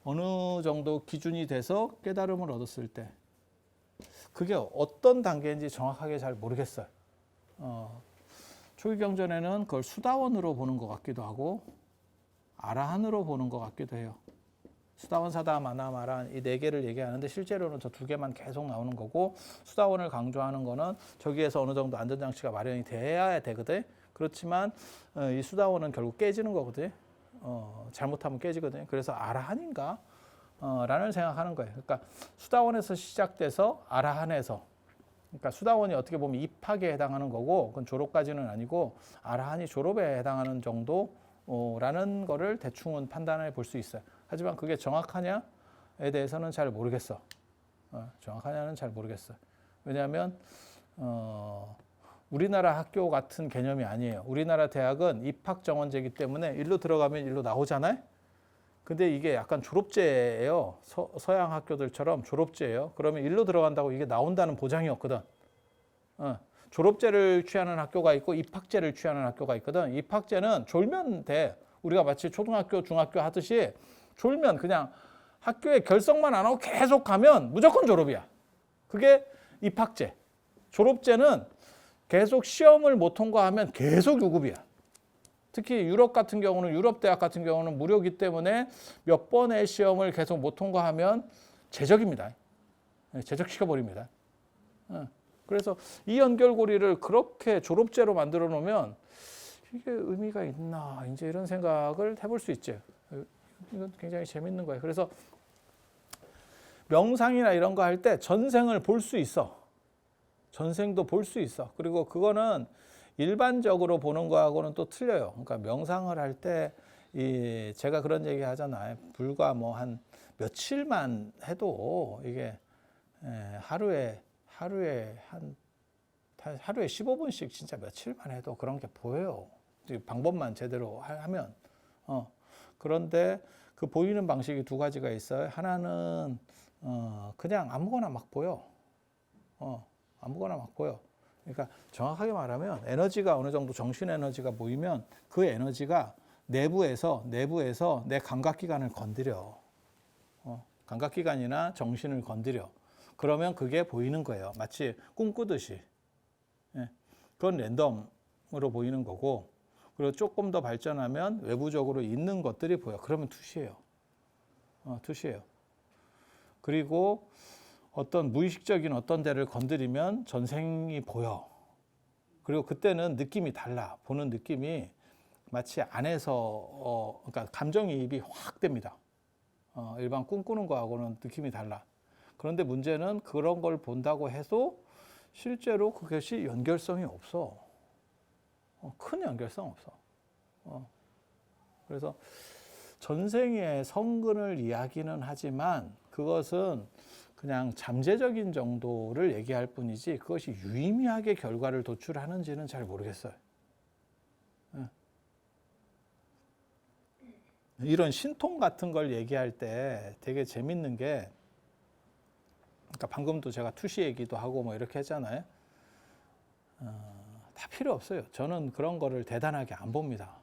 어느 정도 기준이 돼서 깨달음을 얻었을 때 그게 어떤 단계인지 정확하게 잘 모르겠어요. 초기경전에는 그걸 수다원으로 보는 것 같기도 하고 아라한으로 보는 것 같기도 해요. 수다원, 사다, 마나, 마란 이 네 개를 얘기하는데 실제로는 저 두 개만 계속 나오는 거고 수다원을 강조하는 거는 저기에서 어느 정도 안전장치가 마련이 돼야 되거든. 그렇지만 이 수다원은 결국 깨지는 거거든. 잘못하면 깨지거든. 그래서 아라한인가? 라는 생각하는 거예요. 그러니까 수다원에서 시작돼서 아라한에서 그러니까 수다원이 어떻게 보면 입학에 해당하는 거고 그건 졸업까지는 아니고 아라한이 졸업에 해당하는 정도라는 거를 대충은 판단해 볼 수 있어요. 하지만 그게 정확하냐에 대해서는 잘 모르겠어. 정확하냐는 잘 모르겠어. 왜냐하면 우리나라 학교 같은 개념이 아니에요. 우리나라 대학은 입학 정원제이기 때문에 일로 들어가면 일로 나오잖아요. 근데 이게 약간 졸업제예요. 서양 학교들처럼 졸업제예요. 그러면 일로 들어간다고 이게 나온다는 보장이 없거든. 졸업제를 취하는 학교가 있고 입학제를 취하는 학교가 있거든. 입학제는 졸면 돼. 우리가 마치 초등학교, 중학교 하듯이 졸면 그냥 학교에 결석만 안 하고 계속 가면 무조건 졸업이야. 그게 입학제. 졸업제는 계속 시험을 못 통과하면 계속 유급이야. 특히 유럽 같은 경우는 유럽 대학 같은 경우는 무료이기 때문에 몇 번의 시험을 계속 못 통과하면 제적입니다. 제적시켜버립니다. 그래서 이 연결고리를 그렇게 졸업제로 만들어 놓으면 이게 의미가 있나 이제 이런 생각을 해볼 수 있죠. 이건 굉장히 재밌는 거예요. 그래서 명상이나 이런 거 할 때 전생을 볼 수 있어. 전생도 볼 수 있어. 그리고 그거는 일반적으로 보는 거하고는 또 틀려요. 그러니까 명상을 할 때 제가 그런 얘기 하잖아요. 불과 뭐 한 며칠만 해도 이게 하루에 15분씩 진짜 며칠만 해도 그런 게 보여요. 방법만 제대로 하면. 그런데 그 보이는 방식이 두 가지가 있어요. 하나는 그냥 아무거나 막 보여. 아무거나 막 보여. 그러니까 정확하게 말하면 에너지가 어느 정도 정신 에너지가 모이면 그 에너지가 내부에서 내 감각기관을 건드려. 감각기관이나 정신을 건드려. 그러면 그게 보이는 거예요. 마치 꿈꾸듯이. 예. 그건 랜덤으로 보이는 거고, 그리고 조금 더 발전하면 외부적으로 있는 것들이 보여. 그러면 투시예요. 투시예요. 그리고 어떤 무의식적인 어떤 데를 건드리면 전생이 보여. 그리고 그때는 느낌이 달라. 보는 느낌이 마치 안에서 그러니까 감정이입이 확 됩니다. 일반 꿈꾸는 거하고는 느낌이 달라. 그런데 문제는 그런 걸 본다고 해도 실제로 그것이 연결성이 없어. 큰 연결성 없어. 그래서 전생의 성근을 이야기는 하지만 그것은 그냥 잠재적인 정도를 얘기할 뿐이지 그것이 유의미하게 결과를 도출하는지는 잘 모르겠어요. 이런 신통 같은 걸 얘기할 때 되게 재밌는 게, 그러니까 방금도 제가 투시 얘기도 하고 뭐 이렇게 했잖아요. 다 필요 없어요. 저는 그런 거를 대단하게 안 봅니다.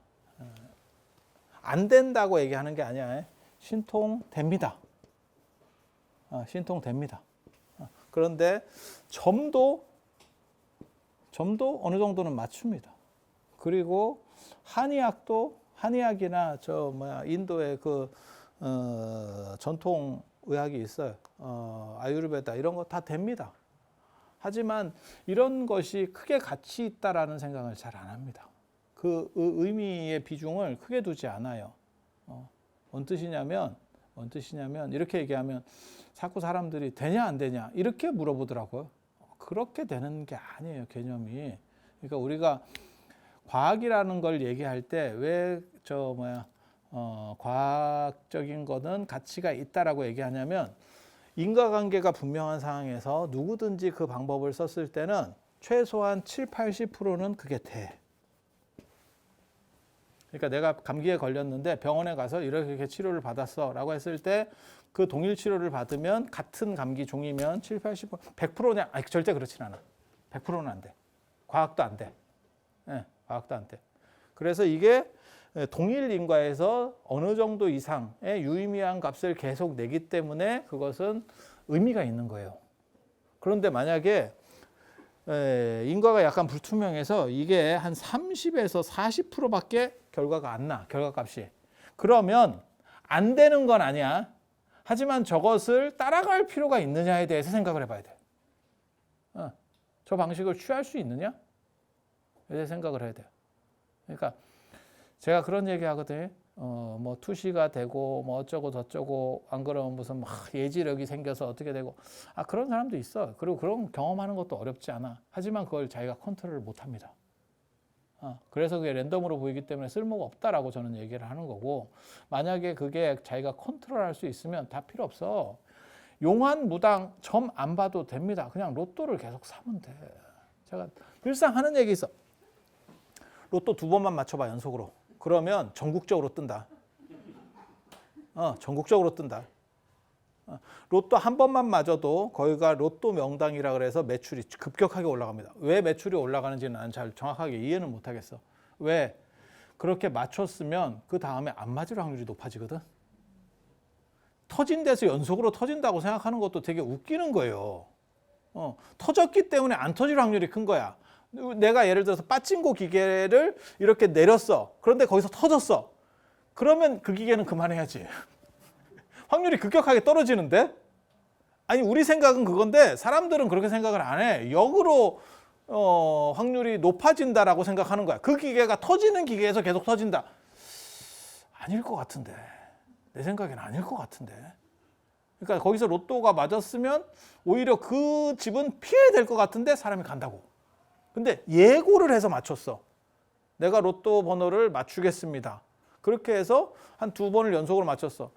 안 된다고 얘기하는 게 아니야. 신통됩니다. 신통됩니다. 그런데 점도 어느 정도는 맞춥니다. 그리고 한의학이나 인도의 그 전통 의학이 있어요. 아유르베다 이런 거 다 됩니다. 하지만 이런 것이 크게 가치 있다라는 생각을 잘 안 합니다. 그 의미의 비중을 크게 두지 않아요. 뭔 뜻이냐면 이렇게 얘기하면 자꾸 사람들이 되냐 안 되냐 이렇게 물어보더라고요. 그렇게 되는 게 아니에요, 개념이. 그러니까 우리가 과학이라는 걸 얘기할 때 왜 과학적인 거는 가치가 있다라고 얘기하냐면, 인과관계가 분명한 상황에서 누구든지 그 방법을 썼을 때는 최소한 70-80%는 그게 돼. 그러니까 내가 감기에 걸렸는데 병원에 가서 이렇게 치료를 받았어 라고 했을 때 그 동일 치료를 받으면 같은 감기 종이면 70-80% 100%냐? 아니, 절대 그렇진 않아. 100%는 안 돼. 과학도 안 돼. 과학도 안 돼. 그래서 이게 동일 인과에서 어느 정도 이상의 유의미한 값을 계속 내기 때문에 그것은 의미가 있는 거예요. 그런데 만약에 인과가 약간 불투명해서 이게 한 30에서 40%밖에 결과가 안 나, 결과값이. 그러면 안 되는 건 아니야. 하지만 저것을 따라갈 필요가 있느냐에 대해서 생각을 해봐야 돼. 저 방식을 취할 수 있느냐? 이렇게 생각을 해야 돼요. 그러니까 제가 그런 얘기 하거든요. 뭐 투시가 되고 뭐 어쩌고 저쩌고 안 그러면 무슨 막 예지력이 생겨서 어떻게 되고, 그런 사람도 있어. 그리고 그런 경험하는 것도 어렵지 않아. 하지만 그걸 자기가 컨트롤을 못 합니다. 그래서 그게 랜덤으로 보이기 때문에 쓸모가 없다라고 저는 얘기를 하는 거고, 만약에 그게 자기가 컨트롤할 수 있으면 다 필요 없어. 용한 무당 점 안 봐도 됩니다. 그냥 로또를 계속 사면 돼. 제가 늘상 하는 얘기 있어. 로또 2번만 맞춰봐, 연속으로. 그러면 전국적으로 뜬다. 전국적으로 뜬다. 로또 한 번만 맞아도 거기가 로또 명당이라 그래서 매출이 급격하게 올라갑니다. 왜 매출이 올라가는지는 나는 잘 정확하게 이해는 못하겠어. 왜? 그렇게 맞췄으면 그 다음에 안 맞을 확률이 높아지거든. 터진 데서 연속으로 터진다고 생각하는 것도 되게 웃기는 거예요. 터졌기 때문에 안 터질 확률이 큰 거야. 내가 예를 들어서 빠찡고 기계를 이렇게 내렸어. 그런데 거기서 터졌어. 그러면 그 기계는 그만해야지. 확률이 급격하게 떨어지는데? 아니, 우리 생각은 그건데 사람들은 그렇게 생각을 안 해. 역으로 확률이 높아진다라고 생각하는 거야. 그 기계가 터지는 기계에서 계속 터진다. 아닐 것 같은데. 내 생각에는 아닐 것 같은데. 그러니까 거기서 로또가 맞았으면 오히려 그 집은 피해야 될 것 같은데 사람이 간다고. 근데 예고를 해서 맞췄어. 내가 로또 번호를 맞추겠습니다. 그렇게 해서 한 2번을 연속으로 맞췄어.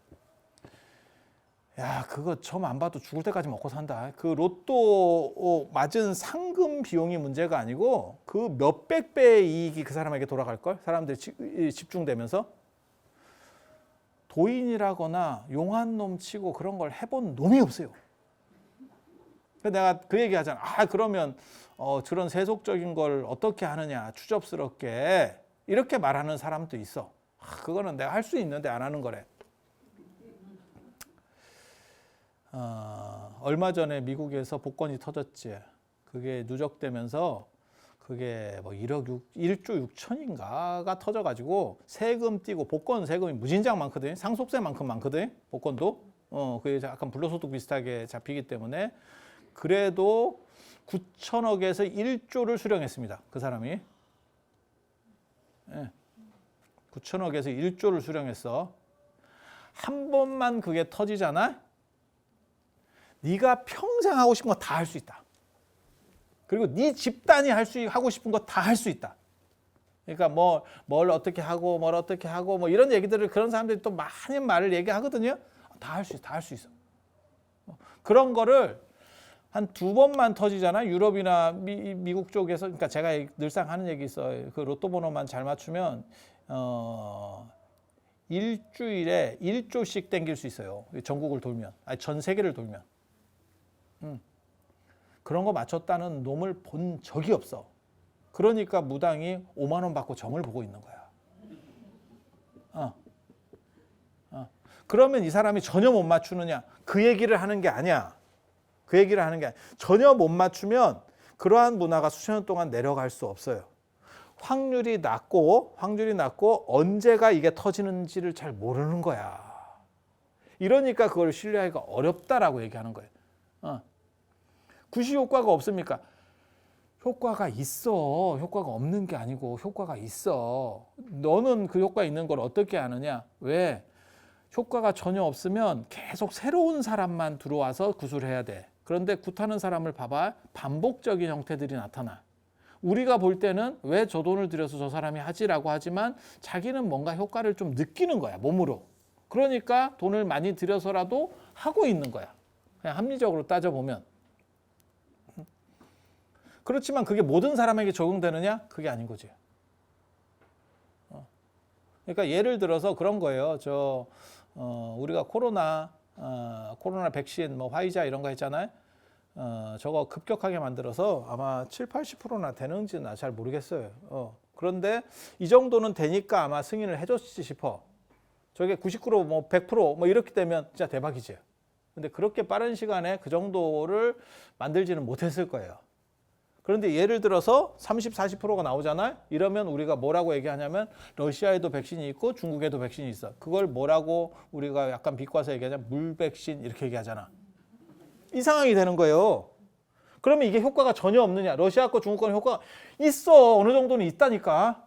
야, 그거 점 안 봐도 죽을 때까지 먹고 산다. 그 로또 맞은 상금 비용이 문제가 아니고 그 몇백 배의 이익이 그 사람에게 돌아갈걸? 사람들이 집중되면서. 도인이라거나 용한 놈 치고 그런 걸 해본 놈이 없어요. 내가 그 얘기 하잖아. 그러면 저런 세속적인 걸 어떻게 하느냐, 추접스럽게 이렇게 말하는 사람도 있어. 그거는 내가 할 수 있는데 안 하는 거래. 얼마 전에 미국에서 복권이 터졌지. 그게 누적되면서 그게 뭐 1조 6천인가가 터져가지고 세금 띄고, 복권 세금이 무진장 많거든. 상속세만큼 많거든. 복권도. 그게 약간 불로소득 비슷하게 잡히기 때문에. 그래도 9천억에서 1조를 수령했습니다. 그 사람이. 9천억에서 1조를 수령했어. 한 번만 그게 터지잖아. 네가 평생 하고 싶은 거 다 할 수 있다. 그리고 네 집단이 하고 싶은 거 다 할 수 있다. 그러니까 뭘 어떻게 하고 뭘 어떻게 하고 뭐 이런 얘기들을 그런 사람들이 또 많은 말을 얘기하거든요. 다 할 수 있어, 다 할 수 있어. 그런 거를 한 2번만 터지잖아. 유럽이나 미국 쪽에서. 그러니까 제가 늘상 하는 얘기 있어요. 그 로또 번호만 잘 맞추면 일주일에 1조씩 땡길 수 있어요. 전국을 돌면, 아니 전 세계를 돌면. 그런 거 맞췄다는 놈을 본 적이 없어. 그러니까 무당이 5만 원 받고 점을 보고 있는 거야. 그러면 이 사람이 전혀 못 맞추느냐? 그 얘기를 하는 게 아니야. 그 얘기를 하는 게 아니야. 전혀 못 맞추면 그러한 문화가 수천 년 동안 내려갈 수 없어요. 확률이 낮고 언제가 이게 터지는지를 잘 모르는 거야. 이러니까 그걸 신뢰하기가 어렵다라고 얘기하는 거예요. 굿이 효과가 없습니까? 효과가 있어. 효과가 없는 게 아니고 효과가 있어. 너는 그 효과 있는 걸 어떻게 아느냐? 왜? 효과가 전혀 없으면 계속 새로운 사람만 들어와서 굿을 해야 돼. 그런데 굿하는 사람을 봐봐. 반복적인 형태들이 나타나. 우리가 볼 때는 왜 저 돈을 들여서 저 사람이 하지라고 하지만 자기는 뭔가 효과를 좀 느끼는 거야, 몸으로. 그러니까 돈을 많이 들여서라도 하고 있는 거야. 그냥 합리적으로 따져보면. 그렇지만 그게 모든 사람에게 적용되느냐? 그게 아닌 거지. 그러니까 예를 들어서 그런 거예요. 우리가 코로나 백신, 뭐 화이자 이런 거 했잖아요. 저거 급격하게 만들어서 아마 70~80%나 되는지는 잘 모르겠어요. 그런데 이 정도는 되니까 아마 승인을 해줬지 싶어. 저게 99% 뭐 100% 뭐 이렇게 되면 진짜 대박이지. 근데 그렇게 빠른 시간에 그 정도를 만들지는 못했을 거예요. 그런데 예를 들어서 30~40%가 나오잖아요. 이러면 우리가 뭐라고 얘기하냐면 러시아에도 백신이 있고 중국에도 백신이 있어. 그걸 뭐라고 우리가 약간 비꼬아서 얘기하자면 물백신 이렇게 얘기하잖아. 이 상황이 되는 거예요. 그러면 이게 효과가 전혀 없느냐? 러시아 거 중국 거는 효과가 있어. 어느 정도는 있다니까.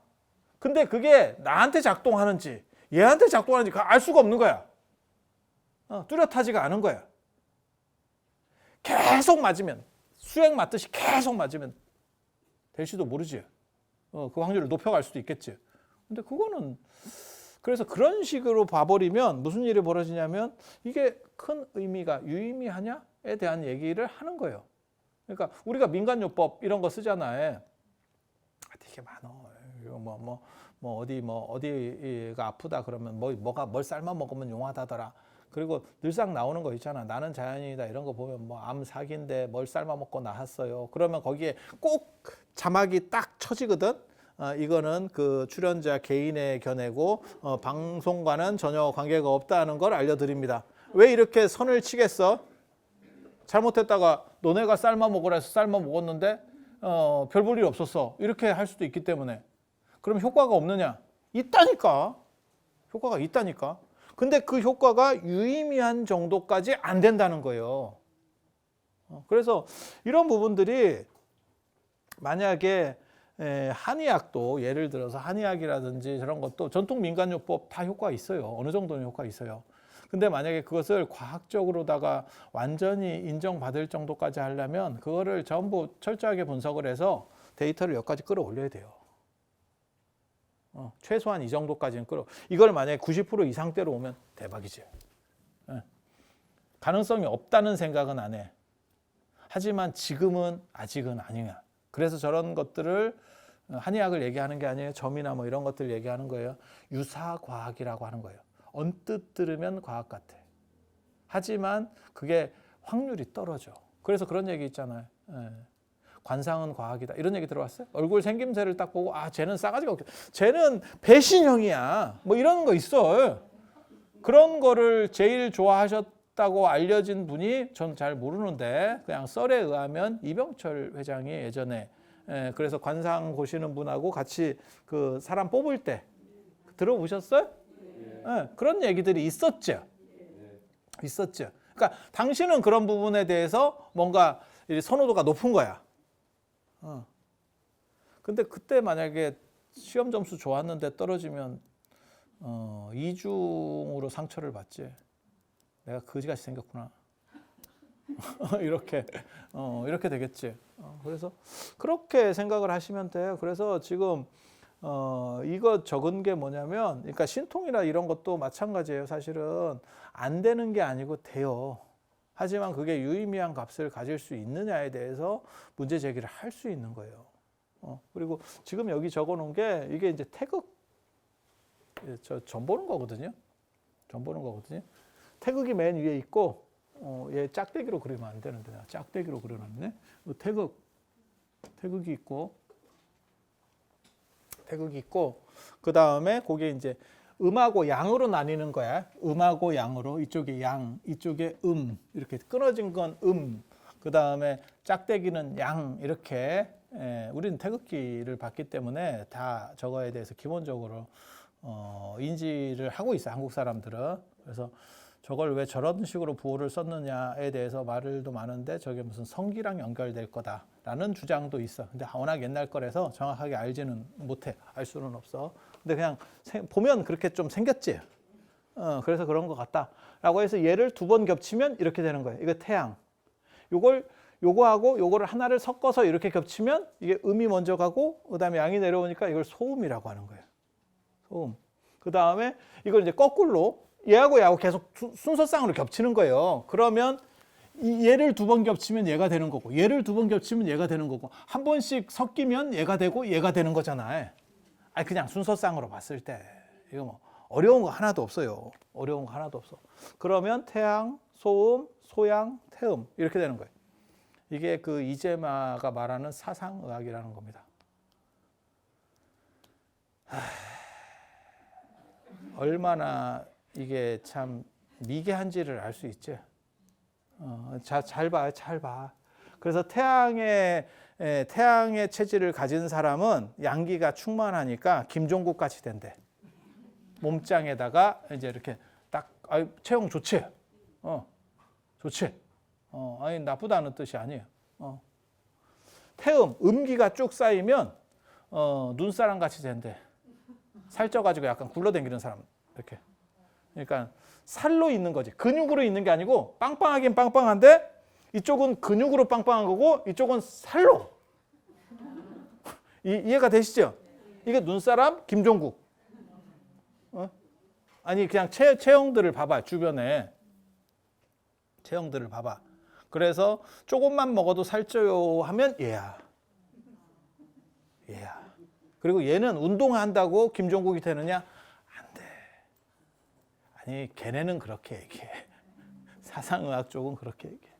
근데 그게 나한테 작동하는지 얘한테 작동하는지 알 수가 없는 거야. 뚜렷하지가 않은 거야. 계속 맞으면, 수액 맞듯이 계속 맞으면 될지도 모르지. 그 확률을 높여갈 수도 있겠지. 근데 그거는, 그래서 그런 식으로 봐버리면 무슨 일이 벌어지냐면 이게 큰 의미가 유의미하냐에 대한 얘기를 하는 거예요. 그러니까 우리가 민간요법 이런 거 쓰잖아요. 되게 많어. 어디가 아프다 그러면 뭘 삶아 먹으면 용하다더라. 그리고 늘상 나오는 거 있잖아. 나는 자연인이다 이런 거 보면 암 사기인데 뭘 삶아 먹고 나았어요. 그러면 거기에 꼭 자막이 딱 쳐지거든. 이거는 그 출연자 개인의 견해고 방송과는 전혀 관계가 없다는 걸 알려드립니다. 왜 이렇게 선을 치겠어? 잘못했다가 너네가 삶아 먹으라 해서 삶아 먹었는데 별 볼 일 없었어. 이렇게 할 수도 있기 때문에. 그럼 효과가 없느냐? 있다니까. 효과가 있다니까. 근데 그 효과가 유의미한 정도까지 안 된다는 거예요. 그래서 이런 부분들이 만약에 한의학도 예를 들어서 한의학이라든지 저런 것도 전통 민간요법 다 효과가 있어요. 어느 정도는 효과가 있어요. 근데 만약에 그것을 과학적으로다가 완전히 인정받을 정도까지 하려면 그거를 전부 철저하게 분석을 해서 데이터를 여기까지 끌어올려야 돼요. 최소한 이 정도까지는 끌어. 이걸 만약에 90% 이상대로 오면 대박이지. 예. 가능성이 없다는 생각은 안 해. 하지만 지금은 아직은 아니야. 그래서 저런 것들을 한의학을 얘기하는 게 아니에요. 점이나 뭐 이런 것들 얘기하는 거예요. 유사과학이라고 하는 거예요. 언뜻 들으면 과학 같아. 하지만 그게 확률이 떨어져. 그래서 그런 얘기 있잖아요. 예. 관상은 과학이다. 이런 얘기 들어봤어요? 얼굴 생김새를 딱 보고 쟤는 싸가지가 없겠다. 쟤는 배신형이야. 뭐 이런 거 있어. 그런 거를 제일 좋아하셨다고 알려진 분이 전 잘 모르는데 그냥 썰에 의하면 이병철 회장이 예전에 그래서 관상 보시는 분하고 같이 그 사람 뽑을 때 들어보셨어요? 그런 얘기들이 있었죠. 있었죠. 그러니까 당신은 그런 부분에 대해서 뭔가 선호도가 높은 거야. 근데 그때 만약에 시험 점수 좋았는데 떨어지면 이중으로 상처를 받지. 내가 거지같이 생겼구나. 이렇게 되겠지. 그래서 그렇게 생각을 하시면 돼요. 그래서 지금 이거 적은 게 뭐냐면, 그러니까 신통이나 이런 것도 마찬가지예요. 사실은 안 되는 게 아니고 돼요. 하지만 그게 유의미한 값을 가질 수 있느냐에 대해서 문제 제기를 할 수 있는 거예요. 그리고 지금 여기 적어 놓은 게 이게 이제 태극, 점 보는 거거든요. 점 보는 거거든요. 태극이 맨 위에 있고, 얘 짝대기로 그리면 안 되는데, 내가 짝대기로 그려놨네. 태극이 있고, 그 다음에 그게 이제 음하고 양으로 나뉘는 거야. 음하고 양으로. 이쪽에 양, 이쪽에 이렇게 끊어진 건 그 다음에 짝대기는 양, 이렇게. 우리는 태극기를 봤기 때문에 다 저거에 대해서 기본적으로 인지를 하고 있어요. 한국 사람들은. 그래서 저걸 왜 저런 식으로 부호를 썼느냐에 대해서 말도 많은데 저게 무슨 성기랑 연결될 거다라는 주장도 있어. 근데 워낙 옛날 거라서 정확하게 알지는 못해. 알 수는 없어. 근데 그냥 보면 그렇게 좀 생겼지. 그래서 그런 것 같다라고 해서 얘를 두 번 겹치면 이렇게 되는 거예요. 이거 태양. 요거하고 요거를 하나를 섞어서 이렇게 겹치면 이게 음이 먼저 가고 그다음에 양이 내려오니까 이걸 소음이라고 하는 거예요. 소음. 그다음에 이걸 이제 거꾸로 얘하고 계속 순서상으로 겹치는 거예요. 그러면 얘를 두 번 겹치면 얘가 되는 거고 얘를 두 번 겹치면 얘가 되는 거고 한 번씩 섞이면 얘가 되고 얘가 되는 거잖아요. 아니 그냥 순서상으로 봤을 때 이거 뭐 어려운 거 하나도 없어요. 어려운 거 하나도 없어. 그러면 태양, 소음, 소양, 태음 이렇게 되는 거예요. 이게 그 이재마가 말하는 사상의학이라는 겁니다. 얼마나 이게 참 미개한지를 알 수 있지. 잘 봐. 그래서 태양의 체질을 가진 사람은 양기가 충만하니까 김종국 같이 된대. 몸짱에다가 이제 이렇게 딱 체형 좋지. 좋지. 아니 나쁘다는 뜻이 아니에요. 태음, 음기가 쭉 쌓이면 눈사람 같이 된대. 살쪄가지고 약간 굴러다니는 사람 이렇게. 그러니까 살로 있는 거지. 근육으로 있는 게 아니고 빵빵하긴 빵빵한데 이쪽은 근육으로 빵빵한 거고 이쪽은 살로. 이해가 되시죠? 이게 눈사람 김종국. 아니 그냥 체형들을 봐봐. 주변에 체형들을 봐봐. 그래서 조금만 먹어도 살쪄요 하면 얘야. 그리고 얘는 운동한다고 김종국이 되느냐? 안 돼. 아니 걔네는 그렇게 얘기해. 사상의학 쪽은 그렇게 얘기해.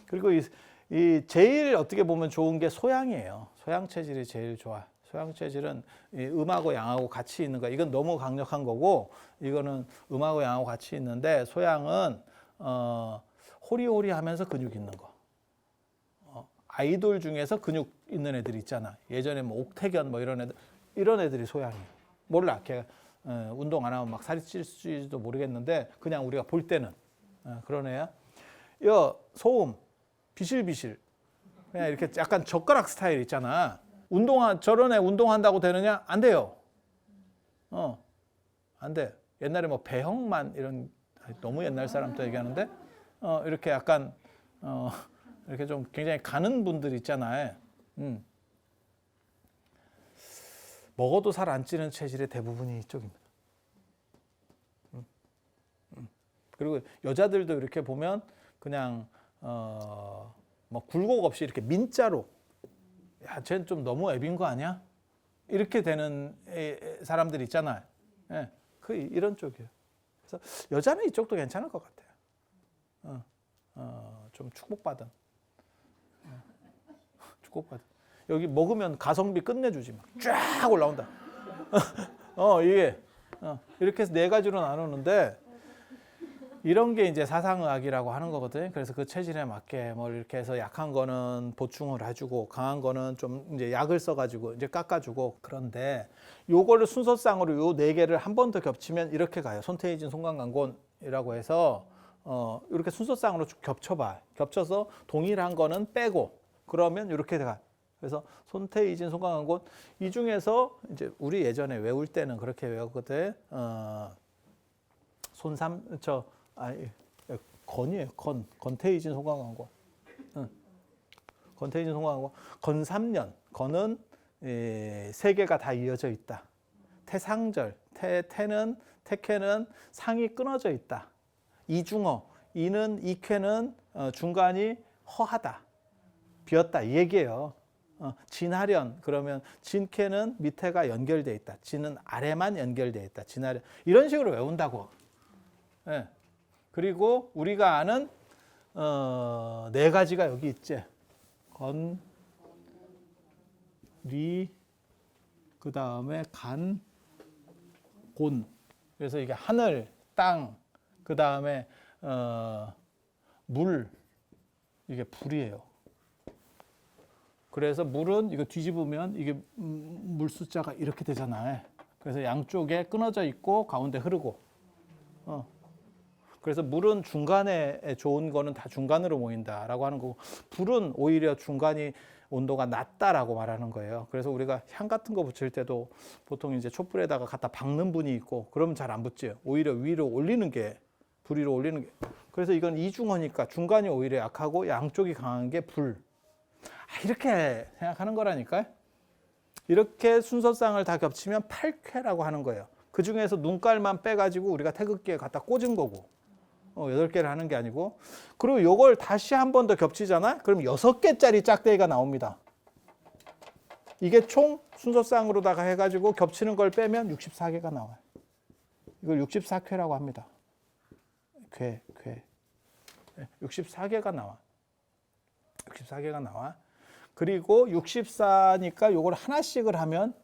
그리고 이 제일 어떻게 보면 좋은 게 소양이에요. 소양 체질이 제일 좋아. 소양 체질은 음하고 양하고 같이 있는 거. 이건 너무 강력한 거고 이거는 음하고 양하고 같이 있는데 소양은 호리호리하면서 근육 있는 거. 아이돌 중에서 근육 있는 애들 있잖아. 예전에 뭐 옥태견 뭐 이런 애들이 소양이에요. 몰라. 걔 운동 안 하면 막 살이 찔지도 모르겠는데 그냥 우리가 볼 때는 그런 애야. 소음 비실비실. 그냥 이렇게 약간 젓가락 스타일 있잖아. 저런 애 운동한다고 되느냐? 안 돼요. 안 돼. 옛날에 뭐 배형만 이런 너무 옛날 사람도 얘기하는데 이렇게 약간 이렇게 좀 굉장히 가는 분들 있잖아요. 먹어도 살 안 찌는 체질의 대부분이 이쪽입니다. 그리고 여자들도 이렇게 보면 그냥 뭐 굴곡 없이 이렇게 민자로 야, 쟤는 좀 너무 애빈 거 아니야? 이렇게 되는 사람들 있잖아요. 예, 그 이런 쪽이에요. 그래서 여자는 이쪽도 괜찮을 것 같아요. 좀 축복받은. 축복받은. 여기 먹으면 가성비 끝내주지 막 쫙 올라온다. 이게 이렇게 해서 네 가지로 나누는데 이런 게 이제 사상의학이라고 하는 거거든요. 그래서 그 체질에 맞게 뭘 이렇게 해서 약한 거는 보충을 해주고 강한 거는 좀 이제 약을 써가지고 이제 깎아주고 그런데 요거를 순서상으로 요 네 개를 한 번 더 겹치면 이렇게 가요. 손태이진 송강강곤이라고 해서 이렇게 순서상으로 쭉 겹쳐봐. 겹쳐서 동일한 거는 빼고 그러면 이렇게 가. 그래서 손태이진 송강강곤 이 중에서 이제 우리 예전에 외울 때는 그렇게 외웠거든. 건이에요. 건태이진 송강강곤. 건태이진 송강강곤. 건삼년. 건은 세 개가 다 이어져 있다. 태상절. 태캐는 상이 끊어져 있다. 이중어. 이쾌는 중간이 허하다. 비었다. 이 얘기예요. 진하련. 그러면 진캐는 밑에가 연결돼 있다. 진은 아래만 연결돼 있다. 진하련. 이런 식으로 외운다고. 예. 그리고 우리가 아는 네 가지가 여기 있지. 건, 리, 그 다음에 간, 곤. 그래서 이게 하늘, 땅, 그 다음에 물. 이게 불이에요. 그래서 물은 이거 뒤집으면 이게 물 숫자가 이렇게 되잖아요. 그래서 양쪽에 끊어져 있고 가운데 흐르고. 그래서 물은 중간에 좋은 거는 다 중간으로 모인다라고 하는 거고 불은 오히려 중간이 온도가 낮다라고 말하는 거예요. 그래서 우리가 향 같은 거 붙일 때도 보통 이제 촛불에다가 갖다 박는 분이 있고 그러면 잘 안 붙지요. 오히려 위로 올리는 게 불 위로 올리는 게. 그래서 이건 이중어니까 중간이 오히려 약하고 양쪽이 강한 게 불. 이렇게 생각하는 거라니까요. 이렇게 순서상을 다 겹치면 8쾌라고 하는 거예요. 그 중에서 눈깔만 빼가지고 우리가 태극기에 갖다 꽂은 거고 8개를 하는 게 아니고 그리고 이걸 다시 한 번 더 겹치잖아. 그럼 6개짜리 짝대기가 나옵니다. 이게 총 순서상으로다가 해가지고 겹치는 걸 빼면 64개가 나와요. 이걸 64쾌라고 합니다. 쾌. 64개가 나와. 64개가 나와. 그리고 64니까 이걸 하나씩을 하면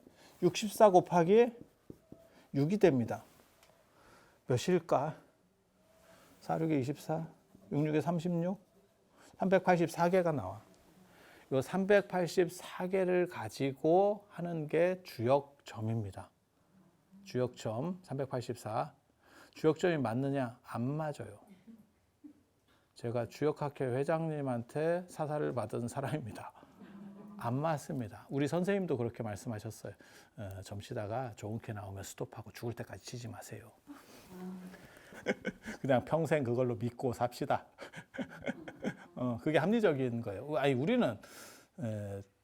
64 곱하기 6이 됩니다. 몇일까? 4, 6에 24, 6, 6에 36, 384개가 나와. 이 384개를 가지고 하는 게 주역점입니다. 주역점 384. 주역점이 맞느냐? 안 맞아요. 제가 주역학회 회장님한테 사사를 받은 사람입니다. 안 맞습니다. 우리 선생님도 그렇게 말씀하셨어요. 점치다가 좋은 게 나오면 스톱하고 죽을 때까지 치지 마세요. 그냥 평생 그걸로 믿고 삽시다. 그게 합리적인 거예요. 아니 우리는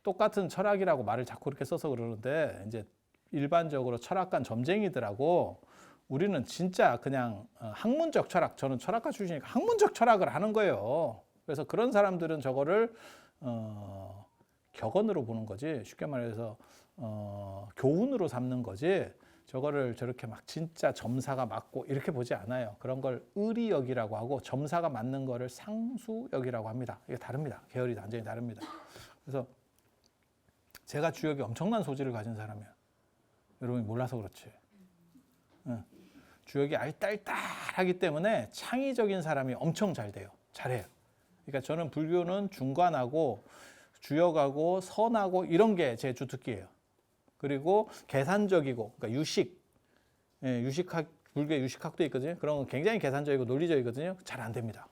똑같은 철학이라고 말을 자꾸 이렇게 써서 그러는데 이제 일반적으로 철학관 점쟁이들하고 우리는 진짜 그냥 학문적 철학, 저는 철학과 출신이니까 학문적 철학을 하는 거예요. 그래서 그런 사람들은 저거를 격언으로 보는 거지, 쉽게 말해서 교훈으로 삼는 거지, 저거를 저렇게 막 진짜 점사가 맞고 이렇게 보지 않아요. 그런 걸 의리역이라고 하고 점사가 맞는 거를 상수역이라고 합니다. 이게 다릅니다. 계열이 완전히 다릅니다. 그래서 제가 주역이 엄청난 소질을 가진 사람이에요. 여러분이 몰라서 그렇지. 주역이 알딸딸하기 때문에 창의적인 사람이 엄청 잘 돼요. 잘해요. 그러니까 저는 불교는 중관하고 주역하고 선하고 이런 게 제 주특기예요. 그리고 계산적이고, 그러니까 유식, 유식학, 불교의 유식학도 있거든요. 그런 건 굉장히 계산적이고 논리적이거든요. 잘 안 됩니다.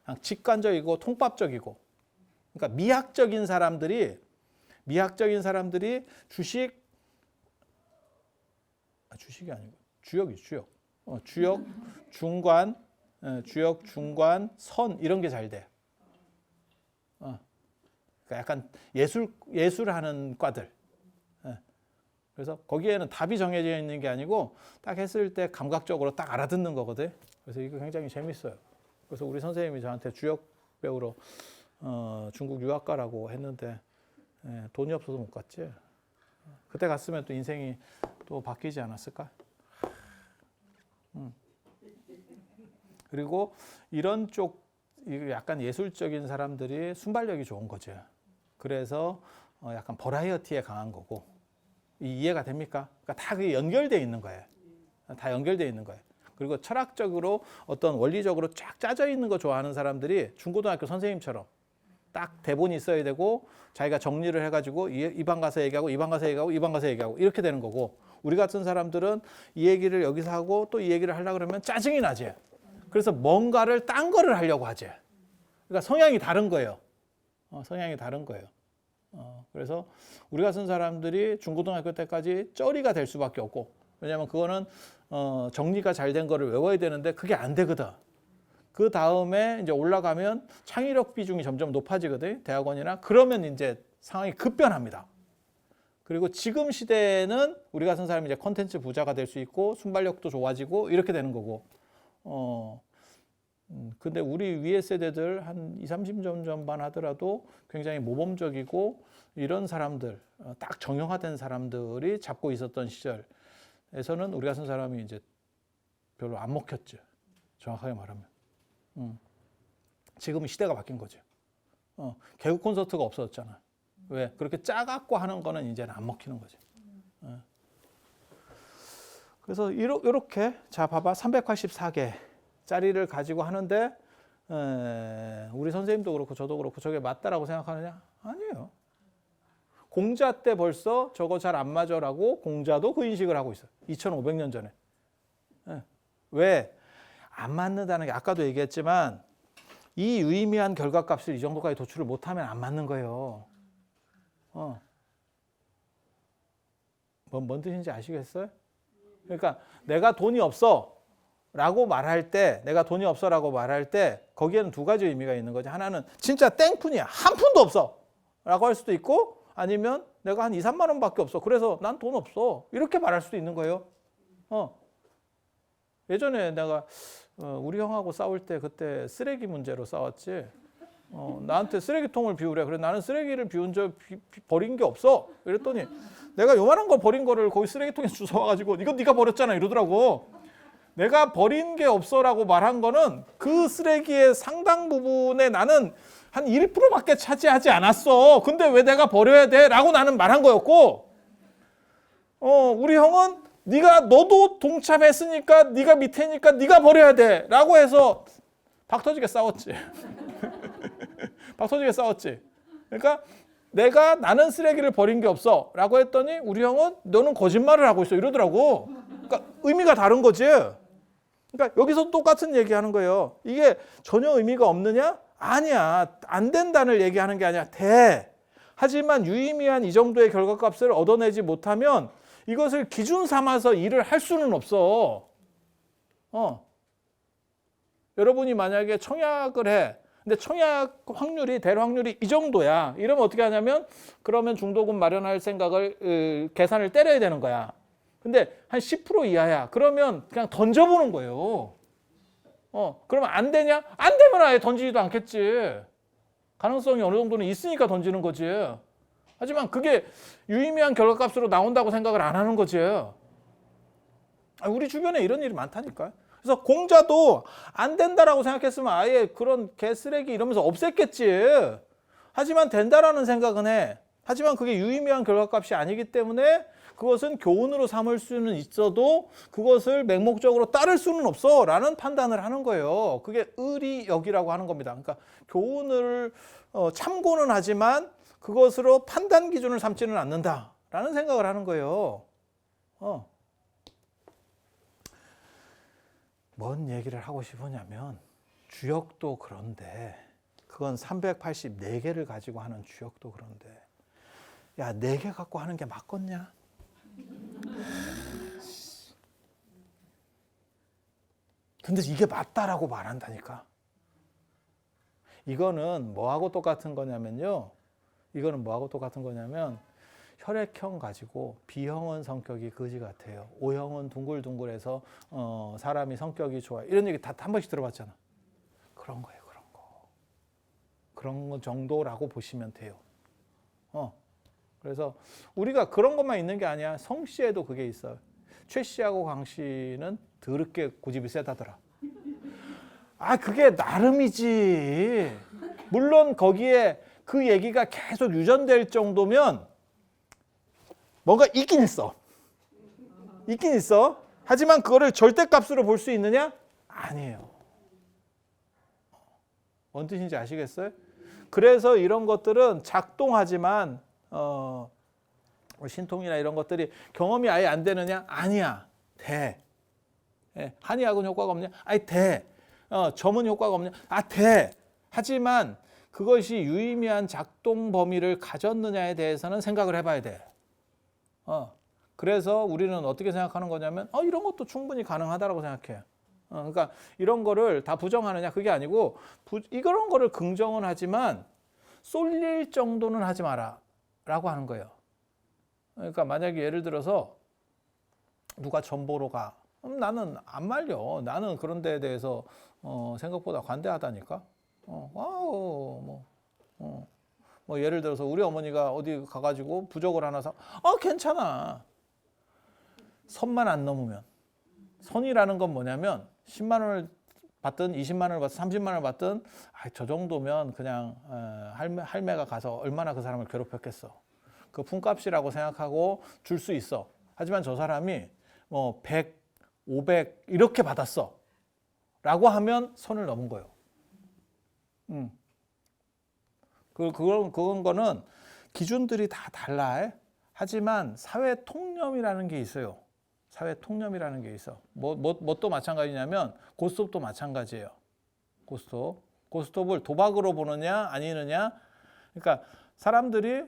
그냥 직관적이고 통밥적이고, 그러니까 미학적인 사람들이 주식이 아니고 주역이 주역. 주역, 중관, 선 이런 게 잘 돼. 그러니까 약간 예술하는 과들. 그래서 거기에는 답이 정해져 있는 게 아니고 딱 했을 때 감각적으로 딱 알아듣는 거거든. 그래서 이거 굉장히 재밌어요. 그래서 우리 선생님이 저한테 주역 배우러 중국 유학 가라고 했는데 돈이 없어서 못 갔지. 그때 갔으면 또 인생이 또 바뀌지 않았을까? 그리고 이런 쪽 약간 예술적인 사람들이 순발력이 좋은 거죠. 그래서 약간 버라이어티에 강한 거고. 이해가 됩니까? 그러니까 다 그게 연결되어 있는 거예요. 다 연결되어 있는 거예요. 그리고 철학적으로 어떤 원리적으로 쫙 짜져 있는 거 좋아하는 사람들이 중고등학교 선생님처럼 딱 대본이 있어야 되고 자기가 정리를 해가지고 이 방 가서 얘기하고 이 방 가서 얘기하고 이 방 가서 얘기하고 이렇게 되는 거고, 우리 같은 사람들은 이 얘기를 여기서 하고 또 이 얘기를 하려고 그러면 짜증이 나지. 그래서 뭔가를 딴 거를 하려고 하지. 그러니까 성향이 다른 거예요. 성향이 다른 거예요. 그래서 우리 같은 사람들이 중고등학교 때까지 쩌리가 될 수밖에 없고, 왜냐하면 그거는 정리가 잘 된 거를 외워야 되는데 그게 안 되거든. 그 다음에 이제 올라가면 창의력 비중이 점점 높아지거든, 대학원이나. 그러면 이제 상황이 급변합니다. 그리고 지금 시대에는 우리 같은 사람이 이제 콘텐츠 부자가 될 수 있고 순발력도 좋아지고 이렇게 되는 거고. 근데 우리 위에 세대들 한 20, 30년 전만 하더라도 굉장히 모범적이고 이런 사람들, 딱 정형화된 사람들이 잡고 있었던 시절에서는 우리 같은 사람이 이제 별로 안 먹혔죠. 정확하게 말하면. 지금은 시대가 바뀐 거죠. 개그 콘서트가 없어졌잖아. 왜? 그렇게 짜갖고 하는 거는 이제는 안 먹히는 거죠. 그래서 이렇게, 자 봐봐, 384개 짜리를 가지고 하는데 우리 선생님도 그렇고 저도 그렇고 저게 맞다라고 생각하느냐? 아니에요. 공자 때 벌써 저거 잘 안 맞아라고 공자도 그 인식을 하고 있어요. 2500년 전에. 왜? 안 맞는다는 게 아까도 얘기했지만 이 유의미한 결과값을 이 정도까지 도출을 못하면 안 맞는 거예요. 뭔 뜻인지 아시겠어요? 그러니까 내가 돈이 없어 라고 말할 때, 내가 돈이 없어 라고 말할 때 거기에는 두 가지 의미가 있는 거지. 하나는 진짜 땡푼이야, 한 푼도 없어 라고 할 수도 있고, 아니면 내가 한 2, 3만 원밖에 없어, 그래서 난 돈 없어, 이렇게 말할 수도 있는 거예요. 예전에 내가 우리 형하고 싸울 때 그때 쓰레기 문제로 싸웠지. 나한테 쓰레기통을 비우래. 그래, 나는 쓰레기를 버린 게 없어. 이랬더니 내가 요만한 거 버린 거를 거기 쓰레기통에 주워와가지고 이거 네가 버렸잖아 이러더라고. 내가 버린 게 없어라고 말한 거는 그 쓰레기의 상당 부분에 나는 한 1%밖에 차지하지 않았어. 근데 왜 내가 버려야 돼? 라고 나는 말한 거였고, 우리 형은 너도 동참했으니까 네가 밑에니까 네가 버려야 돼 라고 해서 박 터지게 싸웠지. 박 터지게 싸웠지. 그러니까 나는 쓰레기를 버린 게 없어 라고 했더니 우리 형은 너는 거짓말을 하고 있어 이러더라고. 그러니까 의미가 다른 거지. 그러니까 여기서 똑같은 얘기하는 거예요. 이게 전혀 의미가 없느냐? 아니야. 안 된다는 얘기하는 게 아니야. 돼. 하지만 유의미한 이 정도의 결과값을 얻어내지 못하면 이것을 기준 삼아서 일을 할 수는 없어. 여러분이 만약에 청약을 해. 근데 청약 확률이, 대로 확률이 이 정도야. 이러면 어떻게 하냐면, 그러면 중도금 마련할 생각을, 계산을 때려야 되는 거야. 근데 한 10% 이하야. 그러면 그냥 던져보는 거예요. 그러면 안 되냐? 안 되면 아예 던지지도 않겠지. 가능성이 어느 정도는 있으니까 던지는 거지. 하지만 그게 유의미한 결과값으로 나온다고 생각을 안 하는 거지. 우리 주변에 이런 일이 많다니까요. 그래서 공자도 안 된다라고 생각했으면 아예 그런 개쓰레기 이러면서 없앴겠지. 하지만 된다라는 생각은 해. 하지만 그게 유의미한 결과값이 아니기 때문에 그것은 교훈으로 삼을 수는 있어도 그것을 맹목적으로 따를 수는 없어 라는 판단을 하는 거예요. 그게 의리역이라고 하는 겁니다. 그러니까 교훈을 참고는 하지만 그것으로 판단 기준을 삼지는 않는다라는 생각을 하는 거예요. 뭔 얘기를 하고 싶으냐면, 주역도 그런데, 그건 384개를 가지고 하는 주역도 그런데, 야, 4개 갖고 하는 게 맞겠냐? 근데 이게 맞다라고 말한다니까. 이거는 뭐하고 똑같은 거냐면요. 혈액형 가지고 B형은 성격이 거지 같아요. O형은 둥글둥글해서 사람이 성격이 좋아요. 이런 얘기 다 한 번씩 들어봤잖아. 그런 거예요. 그런 거. 그런 거 정도라고 보시면 돼요. 그래서 우리가 그런 것만 있는 게 아니야. 성 씨에도 그게 있어요. 최 씨하고 강 씨는 더럽게 고집이 세다더라. 그게 나름이지. 물론 거기에 그 얘기가 계속 유전될 정도면 뭔가 있긴 있어. 있긴 있어. 하지만 그거를 절대값으로 볼 수 있느냐? 아니에요. 뭔 뜻인지 아시겠어요? 그래서 이런 것들은 작동하지만 신통이나 이런 것들이 경험이 아예 안 되느냐? 아니야. 돼. 한의학은 효과가 없냐? 아니 돼. 점은 효과가 없냐? 돼. 하지만 그것이 유의미한 작동 범위를 가졌느냐에 대해서는 생각을 해봐야 돼. 그래서 우리는 어떻게 생각하는 거냐면 이런 것도 충분히 가능하다라고 생각해. 그러니까 이런 거를 다 부정하느냐 그게 아니고 이런 거를 긍정은 하지만 쏠릴 정도는 하지 마라 라고 하는 거예요. 그러니까 만약에 예를 들어서 누가 점 보러 가. 나는 안 말려. 나는 그런 데에 대해서 생각보다 관대하다니까. 뭐 예를 들어서 우리 어머니가 어디 가가지고 부적을 하나 사. 괜찮아. 선만 안 넘으면. 선이라는 건 뭐냐면 10만 원을 받든 20만 원을 받든 30만 원을 받든 저 정도면 그냥 할매가 가서 얼마나 그 사람을 괴롭혔겠어. 그 품값이라고 생각하고 줄 수 있어. 하지만 저 사람이 뭐 100, 500 이렇게 받았어. 라고 하면 선을 넘은 거예요. 그런 거는 기준들이 다 달라. 하지만 사회 통념이라는 게 있어요. 사회 통념이라는 게 있어. 또 마찬가지냐면 고스톱도 마찬가지예요. 고스톱을 도박으로 보느냐 아니느냐. 그러니까 사람들이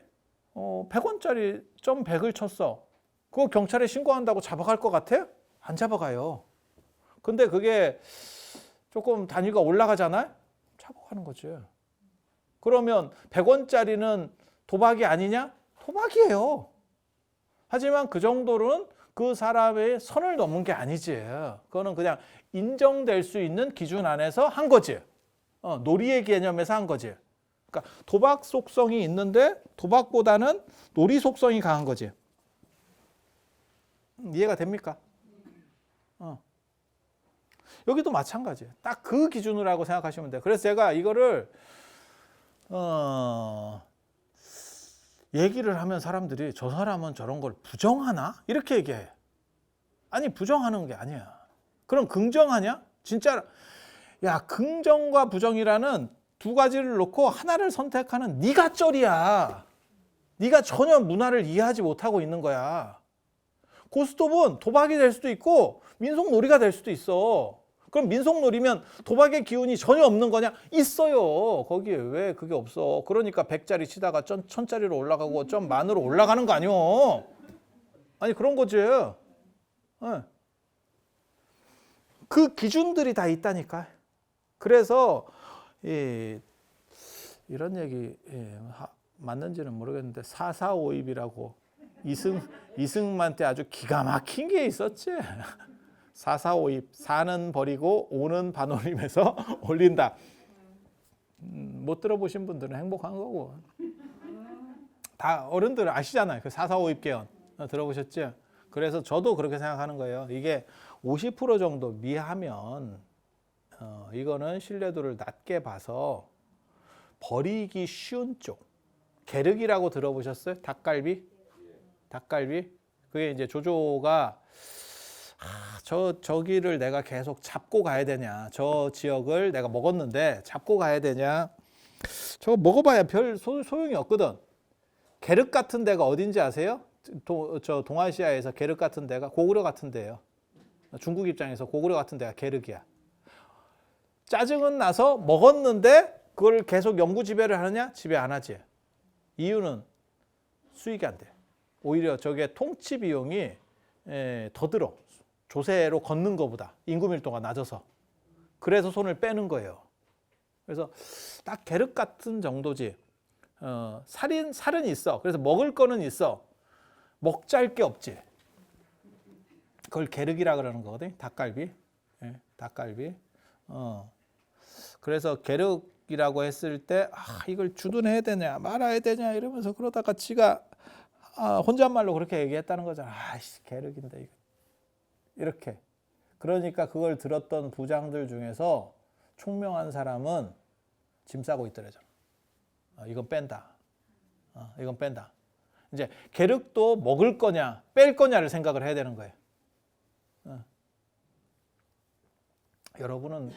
100원짜리 점 100을 쳤어. 그거 경찰에 신고한다고 잡아갈 것 같아? 안 잡아가요. 근데 그게 조금 단위가 올라가잖아요? 잡아가는 거지. 그러면 100원짜리는 도박이 아니냐? 도박이에요. 하지만 그 정도는 그 사람의 선을 넘은 게 아니지. 그거는 그냥 인정될 수 있는 기준 안에서 한 거지. 놀이의 개념에서 한 거지. 그러니까 도박 속성이 있는데 도박보다는 놀이 속성이 강한 거지. 이해가 됩니까? 여기도 마찬가지예요. 딱 그 기준으로 하고 생각하시면 돼요. 그래서 제가 이거를 얘기를 하면 사람들이 저 사람은 저런 걸 부정하나? 이렇게 얘기해. 아니 부정하는 게 아니야. 그럼 긍정하냐? 진짜 긍정과 부정이라는 두 가지를 놓고 하나를 선택하는 네가 쩔이야. 네가 전혀 문화를 이해하지 못하고 있는 거야. 고스톱은 도박이 될 수도 있고 민속놀이가 될 수도 있어. 그럼 민속놀이면 도박의 기운이 전혀 없는 거냐? 있어요. 거기에 왜 그게 없어? 그러니까 100짜리 치다가 1000짜리로 올라가고 점 만으로 올라가는 거 아니오? 아니 그런 거지. 그 기준들이 다 있다니까. 그래서 이런 얘기 맞는지는 모르겠는데 445입이라고 이승만 때 아주 기가 막힌 게 있었지. 445입 4는 버리고 5는 반올림해서 올린다. 못 들어보신 분들은 행복한 거고. 다 어른들 아시잖아요. 그 445입 개헌 들어보셨죠? 그래서 저도 그렇게 생각하는 거예요. 이게 50% 정도 미하면 이거는 신뢰도를 낮게 봐서 버리기 쉬운 쪽. 게르기라고 들어보셨어요? 닭갈비? 그게 이제 조조가 저기를 내가 계속 잡고 가야 되냐. 저 지역을 내가 먹었는데 잡고 가야 되냐. 저거 먹어봐야 별 소용이 없거든. 게륵 같은 데가 어딘지 아세요? 저 동아시아에서 게륵 같은 데가 고구려 같은 데예요. 중국 입장에서 고구려 같은 데가 게륵이야. 짜증은 나서 먹었는데 그걸 계속 연구 지배를 하느냐? 지배 안 하지. 이유는 수익이 안 돼. 오히려 저게 통치 비용이 더 들어. 조세로 걷는 것보다 인구 밀도가 낮아서. 그래서 손을 빼는 거예요. 그래서 딱 게륵 같은 정도지. 살은 있어. 그래서 먹을 거는 있어. 먹잘 게 없지. 그걸 게륵이라 그러는 거거든. 닭갈비. 예, 닭갈비. 그래서 게륵이라고 했을 때 이걸 주둔해야 되냐 말아야 되냐 이러면서 그러다가 지가 혼잣말로 그렇게 얘기했다는 거잖아. 게륵인데 이거. 이렇게. 그러니까 그걸 들었던 부장들 중에서 총명한 사람은 짐 싸고 있더래잖아. 이건 뺀다. 이건 뺀다. 이제 게륵도 먹을 거냐 뺄 거냐를 생각을 해야 되는 거예요. 여러분은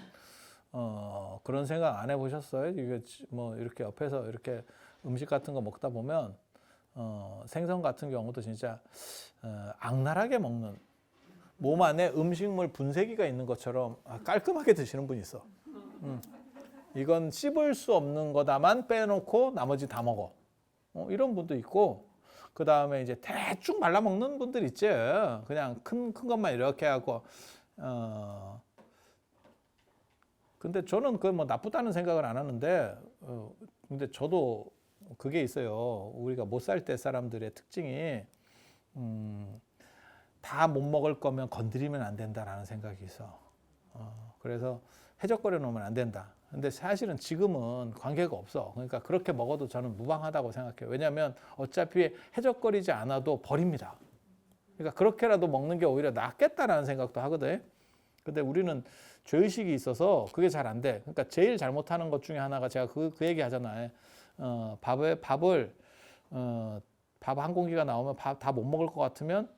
그런 생각 안 해보셨어요? 이게 뭐 이렇게 옆에서 이렇게 음식 같은 거 먹다 보면 생선 같은 경우도 진짜 악랄하게 먹는 몸 안에 음식물 분쇄기가 있는 것처럼 깔끔하게 드시는 분이 있어. 이건 씹을 수 없는 거다만 빼놓고 나머지 다 먹어. 이런 분도 있고 그 다음에 이제 대충 말라 먹는 분들 있지. 그냥 큰 것만 이렇게 하고 근데 저는 그 뭐 나쁘다는 생각을 안 하는데 근데 저도 그게 있어요. 우리가 못 살 때 사람들의 특징이 다 못 먹을 거면 건드리면 안 된다라는 생각이 있어. 그래서 해적거려 놓으면 안 된다. 근데 사실은 지금은 관계가 없어. 그러니까 그렇게 먹어도 저는 무방하다고 생각해요. 왜냐하면 어차피 해적거리지 않아도 버립니다. 그러니까 그렇게라도 먹는 게 오히려 낫겠다라는 생각도 하거든. 근데 우리는 죄의식이 있어서 그게 잘 안 돼. 그러니까 제일 잘못하는 것 중에 하나가 제가 그 얘기 하잖아요. 밥을 밥 한 공기가 나오면 밥 다 못 먹을 것 같으면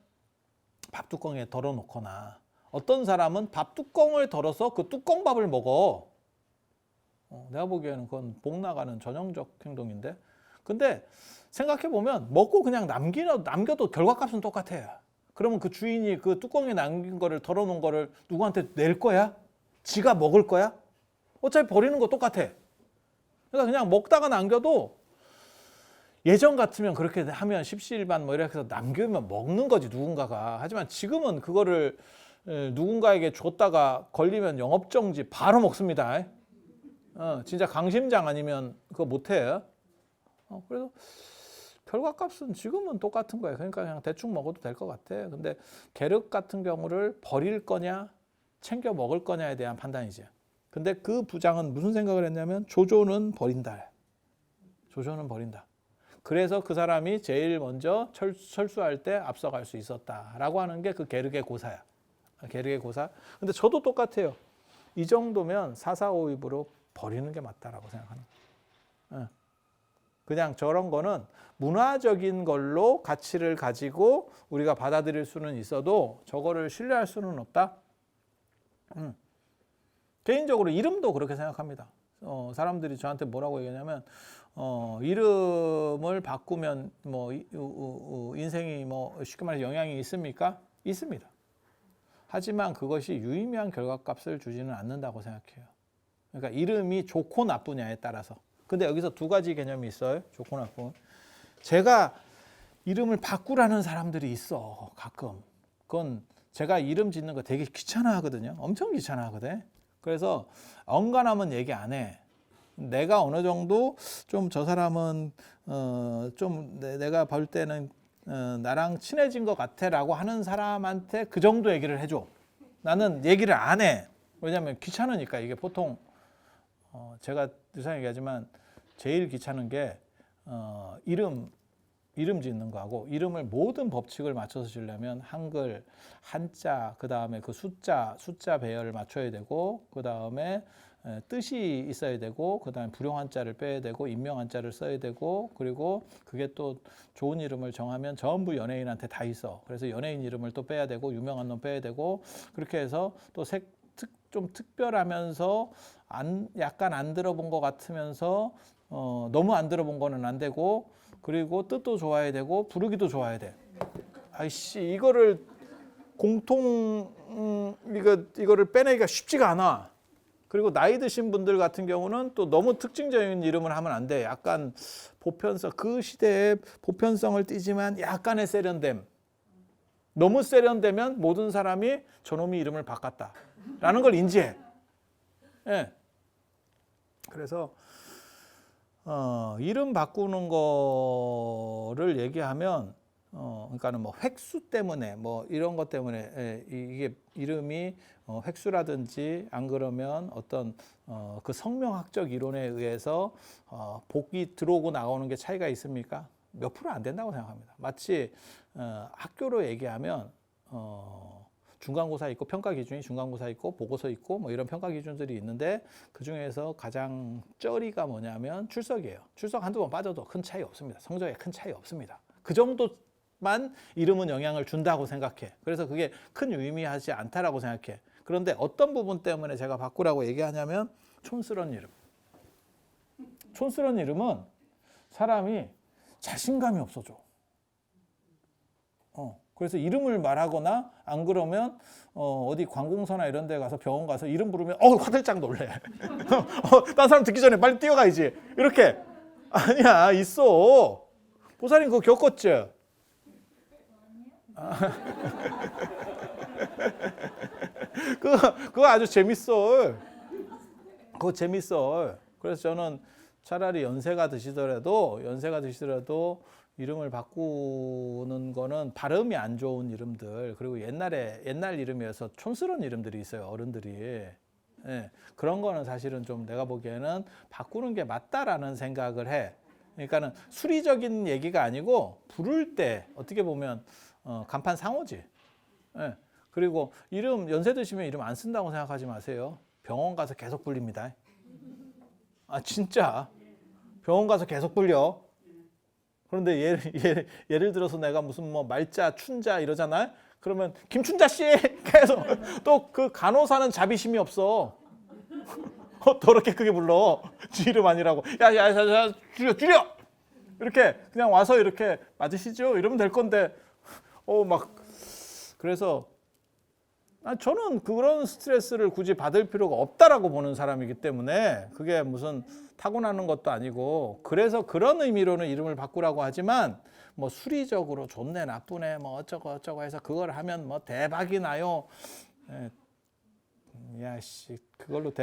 밥 뚜껑에 덜어 놓거나 어떤 사람은 밥 뚜껑을 덜어서 그 뚜껑밥을 먹어. 내가 보기에는 그건 복 나가는 전형적 행동인데. 근데 생각해 보면 먹고 그냥 남겨도 결과값은 똑같아. 그러면 그 주인이 그 뚜껑에 남긴 거를 덜어 놓은 거를 누구한테 낼 거야? 지가 먹을 거야? 어차피 버리는 거 똑같아. 그러니까 그냥 먹다가 남겨도 예전 같으면 그렇게 하면 십시일반 뭐 이렇게 해서 남기면 먹는 거지 누군가가. 하지만 지금은 그거를 누군가에게 줬다가 걸리면 영업정지 바로 먹습니다. 진짜 강심장 아니면 그거 못해. 그래서 결과값은 지금은 똑같은 거예요. 그러니까 그냥 대충 먹어도 될 것 같아. 근데 게륵 같은 경우를 버릴 거냐 챙겨 먹을 거냐에 대한 판단이죠. 근데 그 부장은 무슨 생각을 했냐면 조조는 버린다. 조조는 버린다. 그래서 그 사람이 제일 먼저 철수할 때 앞서갈 수 있었다라고 하는 게 그 게륵의 고사야. 게륵의 고사. 근데 저도 똑같아요. 이 정도면 사사오입으로 버리는 게 맞다라고 생각하는 거예요. 그냥 저런 거는 문화적인 걸로 가치를 가지고 우리가 받아들일 수는 있어도 저거를 신뢰할 수는 없다. 개인적으로 이름도 그렇게 생각합니다. 사람들이 저한테 뭐라고 얘기하냐면 이름을 바꾸면 뭐 인생이 뭐 쉽게 말해 영향이 있습니까? 있습니다. 하지만 그것이 유의미한 결과값을 주지는 않는다고 생각해요. 그러니까 이름이 좋고 나쁘냐에 따라서. 근데 여기서 두 가지 개념이 있어요. 좋고 나쁜. 제가 이름을 바꾸라는 사람들이 있어. 가끔. 그건 제가 이름 짓는 거 되게 귀찮아 하거든요. 엄청 귀찮아 하거든. 그래서 엉간하면 얘기 안 해. 내가 어느 정도 좀 저 사람은 좀 내가 볼 때는 나랑 친해진 것 같아라고 하는 사람한테 그 정도 얘기를 해줘. 나는 얘기를 안 해. 왜냐하면 귀찮으니까. 이게 보통 제가 늘상 얘기하지만 제일 귀찮은 게 이름 짓는 거하고 이름을 모든 법칙을 맞춰서 지으려면 한글, 한자, 그 다음에 그 숫자 배열을 맞춰야 되고 그 다음에 뜻이 있어야 되고 그 다음에 불용 한자를 빼야 되고 인명 한자를 써야 되고 그리고 그게 또 좋은 이름을 정하면 전부 연예인한테 다 있어. 그래서 연예인 이름을 또 빼야 되고 유명한 놈 빼야 되고 그렇게 해서 또 좀 특별하면서 약간 안 들어본 것 같으면서 너무 안 들어본 거는 안 되고 그리고 뜻도 좋아야 되고 부르기도 좋아야 돼. 아이씨 이거를 이거를 빼내기가 쉽지가 않아. 그리고 나이 드신 분들 같은 경우는 또 너무 특징적인 이름을 하면 안 돼. 약간 보편성, 그 시대에 보편성을 띠지만 약간의 세련됨. 너무 세련되면 모든 사람이 저놈이 이름을 바꿨다라는 걸 인지해. 예. 그래서 이름 바꾸는 거를 얘기하면 그러니까는 뭐 획수 때문에 뭐 이런 것 때문에 이게 이름이 획수라든지 안 그러면 어떤 그 성명학적 이론에 의해서 복이 들어오고 나오는 게 차이가 있습니까? 몇 프로 안 된다고 생각합니다. 마치 학교로 얘기하면 중간고사 있고 평가 기준이 중간고사 있고 보고서 있고 뭐 이런 평가 기준들이 있는데 그 중에서 가장 쩌리가 뭐냐면 출석이에요. 출석 한두 번 빠져도 큰 차이 없습니다. 성적에 큰 차이 없습니다. 그 정도만 이름은 영향을 준다고 생각해. 그래서 그게 큰 유의미하지 않다라고 생각해. 그런데 어떤 부분 때문에 제가 바꾸라고 얘기하냐면 촌스러운 이름. 촌스러운 이름은 사람이 자신감이 없어져. 그래서 이름을 말하거나 안 그러면 어디 관공서나 이런 데 가서 병원 가서 이름 부르면 화들짝 놀래. 딴 사람 듣기 전에 빨리 뛰어가야지. 이렇게. 아니야, 있어. 보살님 그거 겪었지? 그거 아주 재밌어. 그거 재밌어. 그래서 저는 차라리 연세가 드시더라도 이름을 바꾸는 거는 발음이 안 좋은 이름들, 그리고 옛날 이름이어서 촌스러운 이름들이 있어요, 어른들이. 예, 그런 거는 사실은 좀 내가 보기에는 바꾸는 게 맞다라는 생각을 해. 그러니까는 수리적인 얘기가 아니고 부를 때 어떻게 보면 간판 상호지. 예, 그리고 이름 연세 드시면 이름 안 쓴다고 생각하지 마세요. 병원 가서 계속 불립니다. 아 진짜 병원 가서 계속 불려. 그런데 예를 들어서 내가 무슨 뭐 말자, 춘자 이러잖아요. 그러면 김춘자 씨 계속 또 그 간호사는 자비심이 없어. 더럽게 크게 불러. 지 이름 아니라고. 야, 줄여. 이렇게 그냥 와서 이렇게 맞으시죠? 이러면 될 건데 그래서 저는 그런 스트레스를 굳이 받을 필요가 없다라고 보는 사람이기 때문에 그게 무슨 타고나는 것도 아니고, 그래서 그런 의미로는 이름을 바꾸라고 하지만 뭐 수리적으로 좋네 나쁘네 뭐 어쩌고 해서 그걸 하면 뭐 대박이 나요. 야씨 그걸로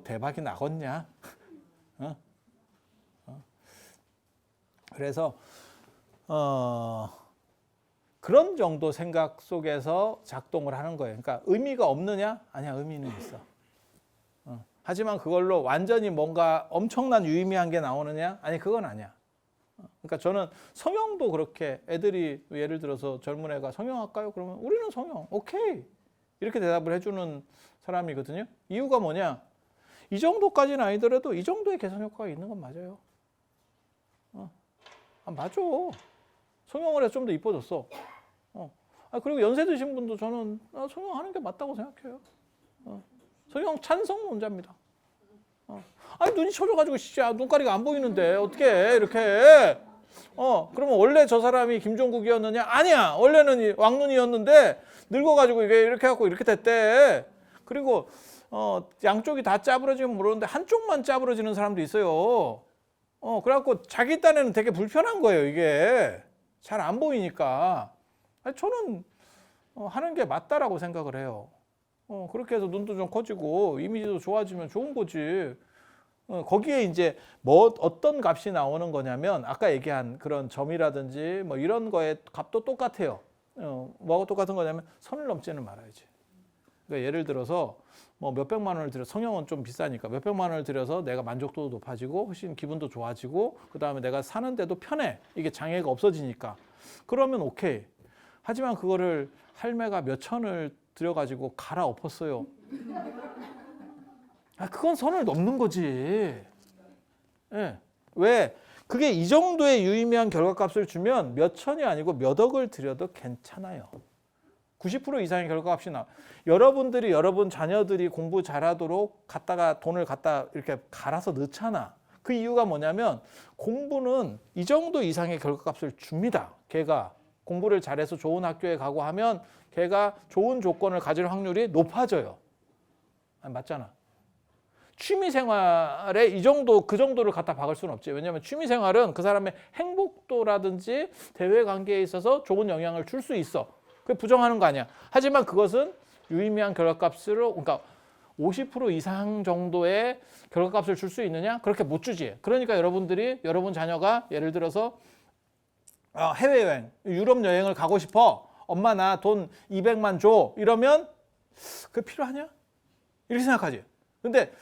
대박이 나겠냐? 그래서 그런 정도 생각 속에서 작동을 하는 거예요. 그러니까 의미가 없느냐? 아니야, 의미는 있어. 하지만 그걸로 완전히 뭔가 엄청난 유의미한 게 나오느냐? 아니, 그건 아니야. 그러니까 저는 성형도 그렇게 애들이 예를 들어서 젊은 애가 성형할까요? 그러면 우리는 성형, 오케이. 이렇게 대답을 해주는 사람이거든요. 이유가 뭐냐? 이 정도까지는 아니더라도 이 정도의 개선 효과가 있는 건 맞아요. 맞아. 성형을 해서 좀 더 이뻐졌어. 그리고 연세 드신 분도 저는 성형하는 게 맞다고 생각해요. 성형 찬성론자입니다. 아니 눈이 쳐져가지고 진짜 눈가리가 안 보이는데 어떻게 해, 이렇게. 그러면 원래 저 사람이 김종국이었느냐? 아니야. 원래는 왕눈이었는데 늙어가지고 이게 이렇게 해갖고 이렇게 됐대. 그리고 양쪽이 다 짜부러지면 모르는데 한쪽만 짜부러지는 사람도 있어요. 그래갖고 자기 딴에는 되게 불편한 거예요. 이게 잘 안 보이니까. 저는 하는 게 맞다라고 생각을 해요. 그렇게 해서 눈도 좀 커지고 이미지도 좋아지면 좋은 거지. 거기에 이제 뭐 어떤 값이 나오는 거냐면 아까 얘기한 그런 점이라든지 뭐 이런 거에 값도 똑같아요. 뭐가 똑같은 거냐면 선을 넘지는 말아야지. 그러니까 예를 들어서 뭐 몇백만 원을 들여, 성형은 좀 비싸니까 몇백만 원을 들여서 내가 만족도도 높아지고 훨씬 기분도 좋아지고 그다음에 내가 사는데도 편해. 이게 장애가 없어지니까. 그러면 오케이. 하지만 그거를 할매가 몇 천을 들여가지고 갈아엎었어요. 그건 선을 넘는 거지. 예. 왜? 그게 이 정도의 유의미한 결과값을 주면 몇 천이 아니고 몇 억을 들여도 괜찮아요. 90% 이상의 결과값이 나. 여러분들이 여러분 자녀들이 공부 잘하도록 돈을 갖다 이렇게 갈아서 넣잖아. 그 이유가 뭐냐면 공부는 이 정도 이상의 결과값을 줍니다. 걔가 공부를 잘해서 좋은 학교에 가고 하면 걔가 좋은 조건을 가질 확률이 높아져요. 맞잖아. 취미생활에 그 정도를 갖다 박을 수는 없지. 왜냐하면 취미생활은 그 사람의 행복도라든지 대외관계에 있어서 좋은 영향을 줄 수 있어. 그게 부정하는 거 아니야. 하지만 그것은 유의미한 결과값으로, 그러니까 50% 이상 정도의 결과값을 줄 수 있느냐? 그렇게 못 주지. 그러니까 여러분 자녀가 예를 들어서 해외여행, 유럽 여행을 가고 싶어. 엄마 나 돈 200만 줘. 이러면 그게 필요하냐? 이렇게 생각하지. 근데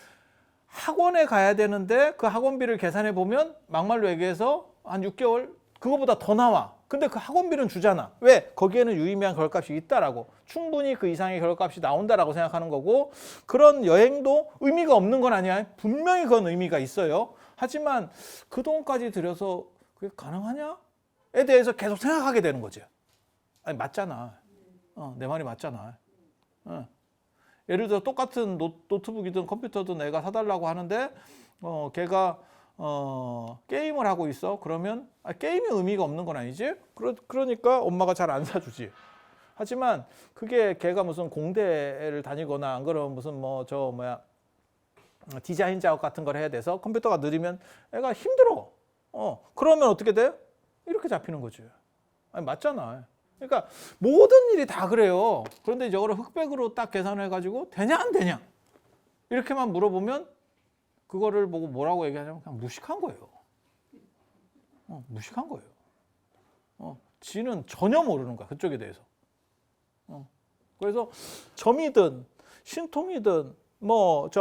학원에 가야 되는데 그 학원비를 계산해 보면 막말로 얘기해서 한 6개월 그거보다 더 나와. 근데 그 학원비는 주잖아. 왜? 거기에는 유의미한 결값이 있다라고. 충분히 그 이상의 결값이 나온다라고 생각하는 거고, 그런 여행도 의미가 없는 건 아니야. 분명히 그건 의미가 있어요. 하지만 그 돈까지 들여서 그게 가능하냐?에 대해서 계속 생각하게 되는 거지. 아니 맞잖아. 내 말이 맞잖아. 예를 들어 똑같은 노트북이든 컴퓨터든 내가 사달라고 하는데 걔가 게임을 하고 있어. 그러면 게임이 의미가 없는 건 아니지. 그러니까 엄마가 잘 안 사주지. 하지만 그게 걔가 무슨 공대를 다니거나 안 그러면 무슨 디자인 작업 같은 걸 해야 돼서 컴퓨터가 느리면 애가 힘들어. 그러면 어떻게 돼? 이렇게 잡히는 거지. 아니 맞잖아. 그러니까 모든 일이 다 그래요. 그런데 저거를 흑백으로 딱 계산해가지고 되냐 안 되냐 이렇게만 물어보면 그거를 보고 뭐라고 얘기하냐면 그냥 무식한 거예요. 무식한 거예요. 지는 전혀 모르는 거야. 그쪽에 대해서. 그래서 점이든 신통이든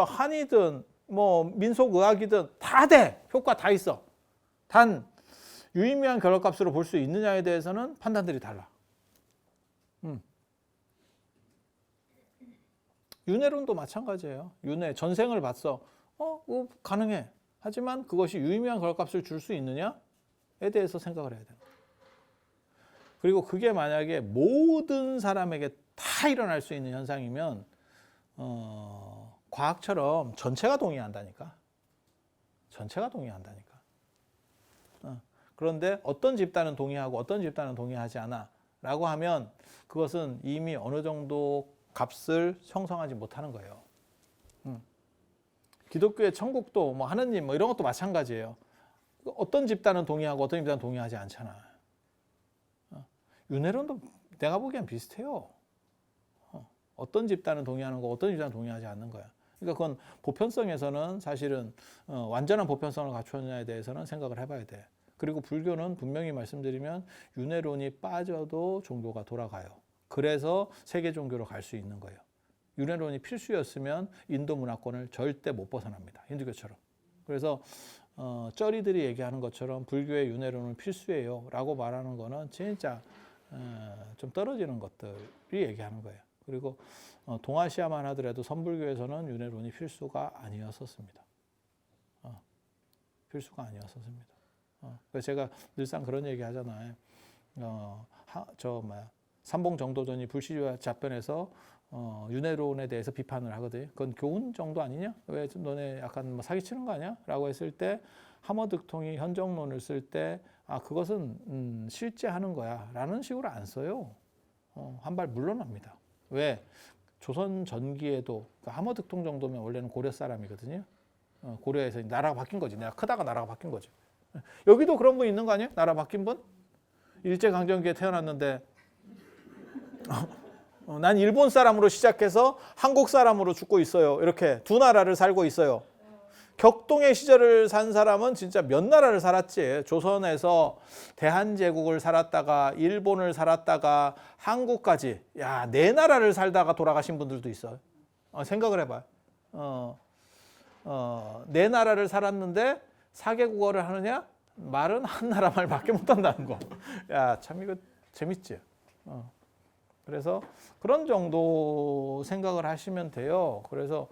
한이든 민속의학이든 다 돼. 효과 다 있어. 단 유의미한 결합값으로 볼 수 있느냐에 대해서는 판단들이 달라. 윤회론도 마찬가지예요. 윤회 전생을 봤어. 가능해. 하지만 그것이 유의미한 결합값을 줄 수 있느냐에 대해서 생각을 해야 돼요. 그리고 그게 만약에 모든 사람에게 다 일어날 수 있는 현상이면 과학처럼 전체가 동의한다니까. 전체가 동의한다니까. 그런데 어떤 집단은 동의하고 어떤 집단은 동의하지 않아 라고 하면 그것은 이미 어느 정도 값을 형성하지 못하는 거예요. 기독교의 천국도 하느님 이런 것도 마찬가지예요. 어떤 집단은 동의하고 어떤 집단은 동의하지 않잖아. 윤회론도 내가 보기엔 비슷해요. 어떤 집단은 동의하는 거 어떤 집단은 동의하지 않는 거야. 그러니까 그건 보편성에서는 사실은 완전한 보편성을 갖추었냐에 대해서는 생각을 해봐야 돼. 그리고 불교는 분명히 말씀드리면 윤회론이 빠져도 종교가 돌아가요. 그래서 세계 종교로 갈 수 있는 거예요. 윤회론이 필수였으면 인도 문화권을 절대 못 벗어납니다. 힌두교처럼. 그래서 쩌리들이 얘기하는 것처럼 불교의 윤회론은 필수예요 라고 말하는 거는 진짜 좀 떨어지는 것들이 얘기하는 거예요. 그리고 동아시아만 하더라도 선불교에서는 윤회론이 필수가 아니었었습니다. 필수가 아니었었습니다. 그래서 제가 늘상 그런 얘기 하잖아요. 삼봉정도전이 불시주와 답변에서 윤회론에 대해서 비판을 하거든요. 그건 교훈 정도 아니냐? 왜 너네 약간 사기치는 거 아니야? 라고 했을 때 하머득통이 현정론을 쓸 때 그것은 실제 하는 거야 라는 식으로 안 써요. 한 발 물러납니다. 왜? 조선 전기에도 하머득통 정도면 원래는 고려 사람이거든요. 고려에서 나라가 바뀐 거지. 내가 크다가 나라가 바뀐 거지. 여기도 그런 분 있는 거 아니에요? 나라 바뀐 분? 일제강점기에 태어났는데 난 일본 사람으로 시작해서 한국 사람으로 죽고 있어요. 이렇게 두 나라를 살고 있어요. 격동의 시절을 산 사람은 진짜 몇 나라를 살았지. 조선에서 대한제국을 살았다가 일본을 살았다가 한국까지 4나라를 살다가 돌아가신 분들도 있어요. 생각을 해봐요. 4나라를 살았는데 4개국어를 하느냐? 말은 한 나라 말밖에 못한다는 거. 참 이거 재밌지. 그래서 그런 정도 생각을 하시면 돼요. 그래서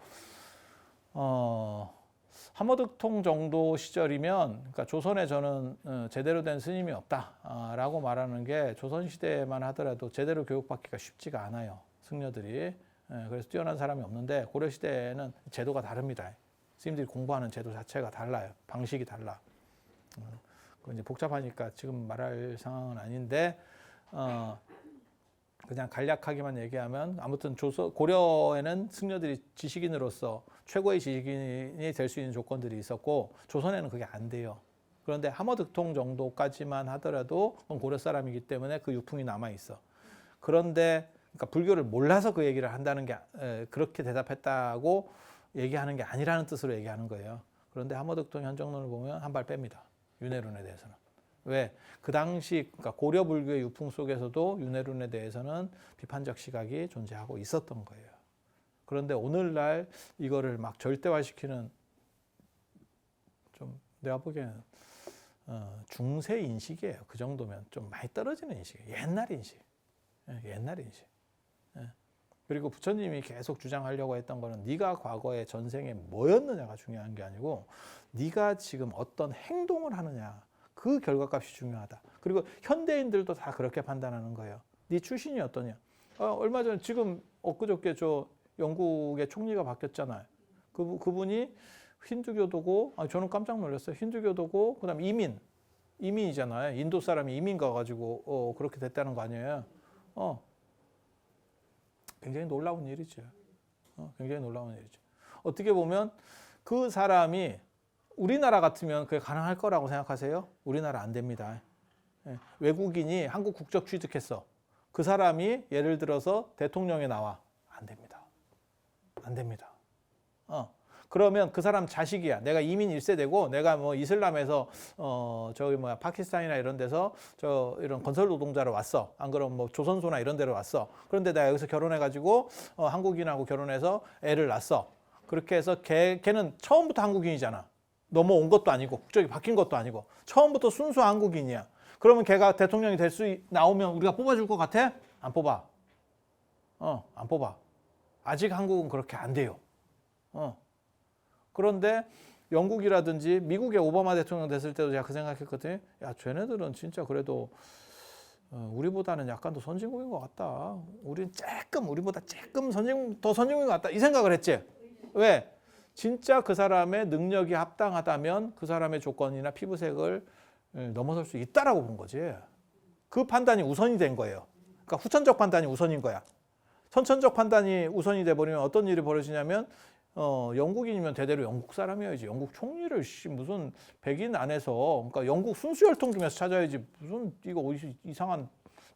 하머득통 정도 시절이면, 그러니까 조선에 저는 제대로 된 스님이 없다라고 말하는 게 조선시대만 하더라도 제대로 교육받기가 쉽지가 않아요. 승려들이. 그래서 뛰어난 사람이 없는데 고려시대에는 제도가 다릅니다. 스님들이 공부하는 제도 자체가 달라요. 방식이 달라. 그건 이제 복잡하니까 지금 말할 상황은 아닌데 그냥 간략하게만 얘기하면 아무튼 고려에는 승려들이 지식인으로서 최고의 지식인이 될 수 있는 조건들이 있었고 조선에는 그게 안 돼요. 그런데 하머득통 정도까지만 하더라도 고려 사람이기 때문에 그 유풍이 남아 있어. 그런데 그러니까 불교를 몰라서 그 얘기를 한다는 게 그렇게 대답했다고 얘기하는 게 아니라는 뜻으로 얘기하는 거예요. 그런데 하머득통 현정론을 보면 한 발 뺍니다. 윤회론에 대해서는. 왜? 그 당시 그러니까 고려 불교의 유풍 속에서도 윤회론에 대해서는 비판적 시각이 존재하고 있었던 거예요. 그런데 오늘날 이거를 막 절대화시키는 좀 내가 보기에는 중세 인식이에요. 그 정도면 좀 많이 떨어지는 인식이에요. 옛날 인식. 옛날 인식. 그리고 부처님이 계속 주장하려고 했던 거는 네가 과거에 전생에 뭐였느냐가 중요한 게 아니고 네가 지금 어떤 행동을 하느냐 그 결과값이 중요하다. 그리고 현대인들도 다 그렇게 판단하는 거예요. 네 출신이 어떠냐. 얼마 전에 지금 엊그저께 저 영국의 총리가 바뀌었잖아요. 그분이 힌두교도고, 저는 깜짝 놀랐어요. 힌두교도고, 그다음 이민이잖아요. 인도 사람이 이민 가가지고 그렇게 됐다는 거 아니에요. 굉장히 놀라운 일이죠. 굉장히 놀라운 일이죠. 어떻게 보면 그 사람이 우리나라 같으면 그게 가능할 거라고 생각하세요? 우리나라 안 됩니다. 외국인이 한국 국적 취득했어. 그 사람이 예를 들어서 대통령에 나와. 안 됩니다. 안 됩니다. 그러면 그 사람 자식이야. 내가 이민 1세대고 내가 뭐 이슬람에서 저기 뭐야 파키스탄이나 이런 데서 이런 건설 노동자로 왔어. 안 그러면 뭐 조선소나 이런 데로 왔어. 그런데 내가 여기서 결혼해 가지고 한국인하고 결혼해서 애를 낳았어. 그렇게 해서 걔는 처음부터 한국인이잖아. 넘어온 것도 아니고 국적이 바뀐 것도 아니고 처음부터 순수 한국인이야. 그러면 걔가 대통령이 될 수 나오면 우리가 뽑아줄 것 같아? 안 뽑아. 안 뽑아. 아직 한국은 그렇게 안 돼요. 그런데 영국이라든지 미국의 오바마 대통령 됐을 때도 제가 그 생각했거든요. 야, 쟤네들은 진짜 그래도 우리보다는 약간 더 선진국인 것 같다. 우리보다 조금 더 선진국인 것 같다. 이 생각을 했지. 왜? 진짜 그 사람의 능력이 합당하다면 그 사람의 조건이나 피부색을 넘어설 수 있다라고 본 거지. 그 판단이 우선이 된 거예요. 그러니까 후천적 판단이 우선인 거야. 선천적 판단이 우선이 돼버리면 어떤 일이 벌어지냐면 영국인이면 대대로 영국 사람이어야지. 영국 총리를 무슨 백인 안에서 그러니까 영국 순수 혈통중에서 찾아야지. 무슨 이거 이상한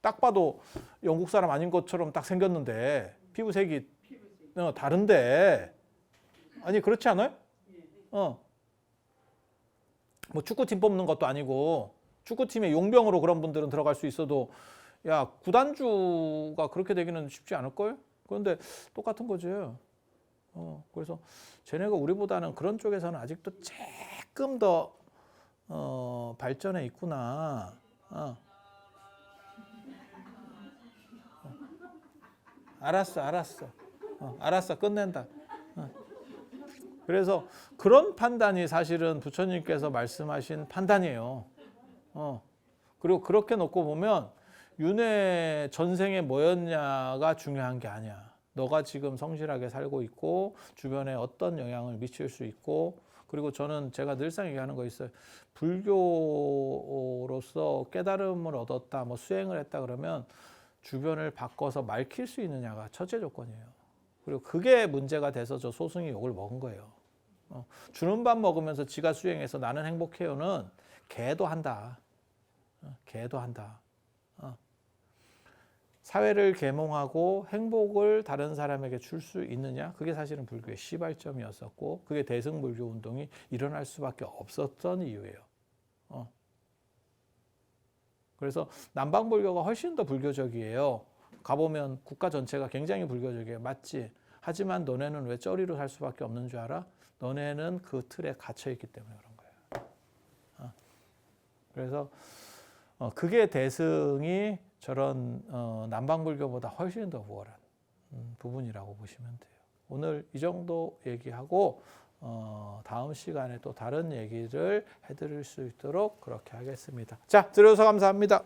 딱 봐도 영국 사람 아닌 것처럼 딱 생겼는데 피부색이 다른데 아니 그렇지 않아요? 뭐 축구팀 뽑는 것도 아니고 축구팀의 용병으로 그런 분들은 들어갈 수 있어도 야 구단주가 그렇게 되기는 쉽지 않을걸? 그런데 똑같은 거지. 그래서 쟤네가 우리보다는 그런 쪽에서는 아직도 조금 더 발전해 있구나. 알았어. 끝낸다. 그래서 그런 판단이 사실은 부처님께서 말씀하신 판단이에요. 그리고 그렇게 놓고 보면 윤회 전생에 뭐였냐가 중요한 게 아니야. 너가 지금 성실하게 살고 있고 주변에 어떤 영향을 미칠 수 있고 그리고 저는 제가 늘상 얘기하는 거 있어요. 불교로서 깨달음을 얻었다, 뭐 수행을 했다 그러면 주변을 바꿔서 말킬 수 있느냐가 첫째 조건이에요. 그리고 그게 문제가 돼서 저 소승이 욕을 먹은 거예요. 주는 밥 먹으면서 지가 수행해서 나는 행복해요는 개도 한다. 개도 한다. 사회를 계몽하고 행복을 다른 사람에게 줄 수 있느냐? 그게 사실은 불교의 시발점이었었고 그게 대승불교 운동이 일어날 수밖에 없었던 이유예요. 그래서 남방불교가 훨씬 더 불교적이에요. 가보면 국가 전체가 굉장히 불교적이에요. 맞지? 하지만 너네는 왜 쩌리로 살 수밖에 없는 줄 알아? 너네는 그 틀에 갇혀있기 때문에 그런 거예요. 그래서 그게 대승이 저런 남방불교보다 훨씬 더 우월한 부분이라고 보시면 돼요. 오늘 이 정도 얘기하고 다음 시간에 또 다른 얘기를 해드릴 수 있도록 그렇게 하겠습니다. 자, 들어주셔서 감사합니다.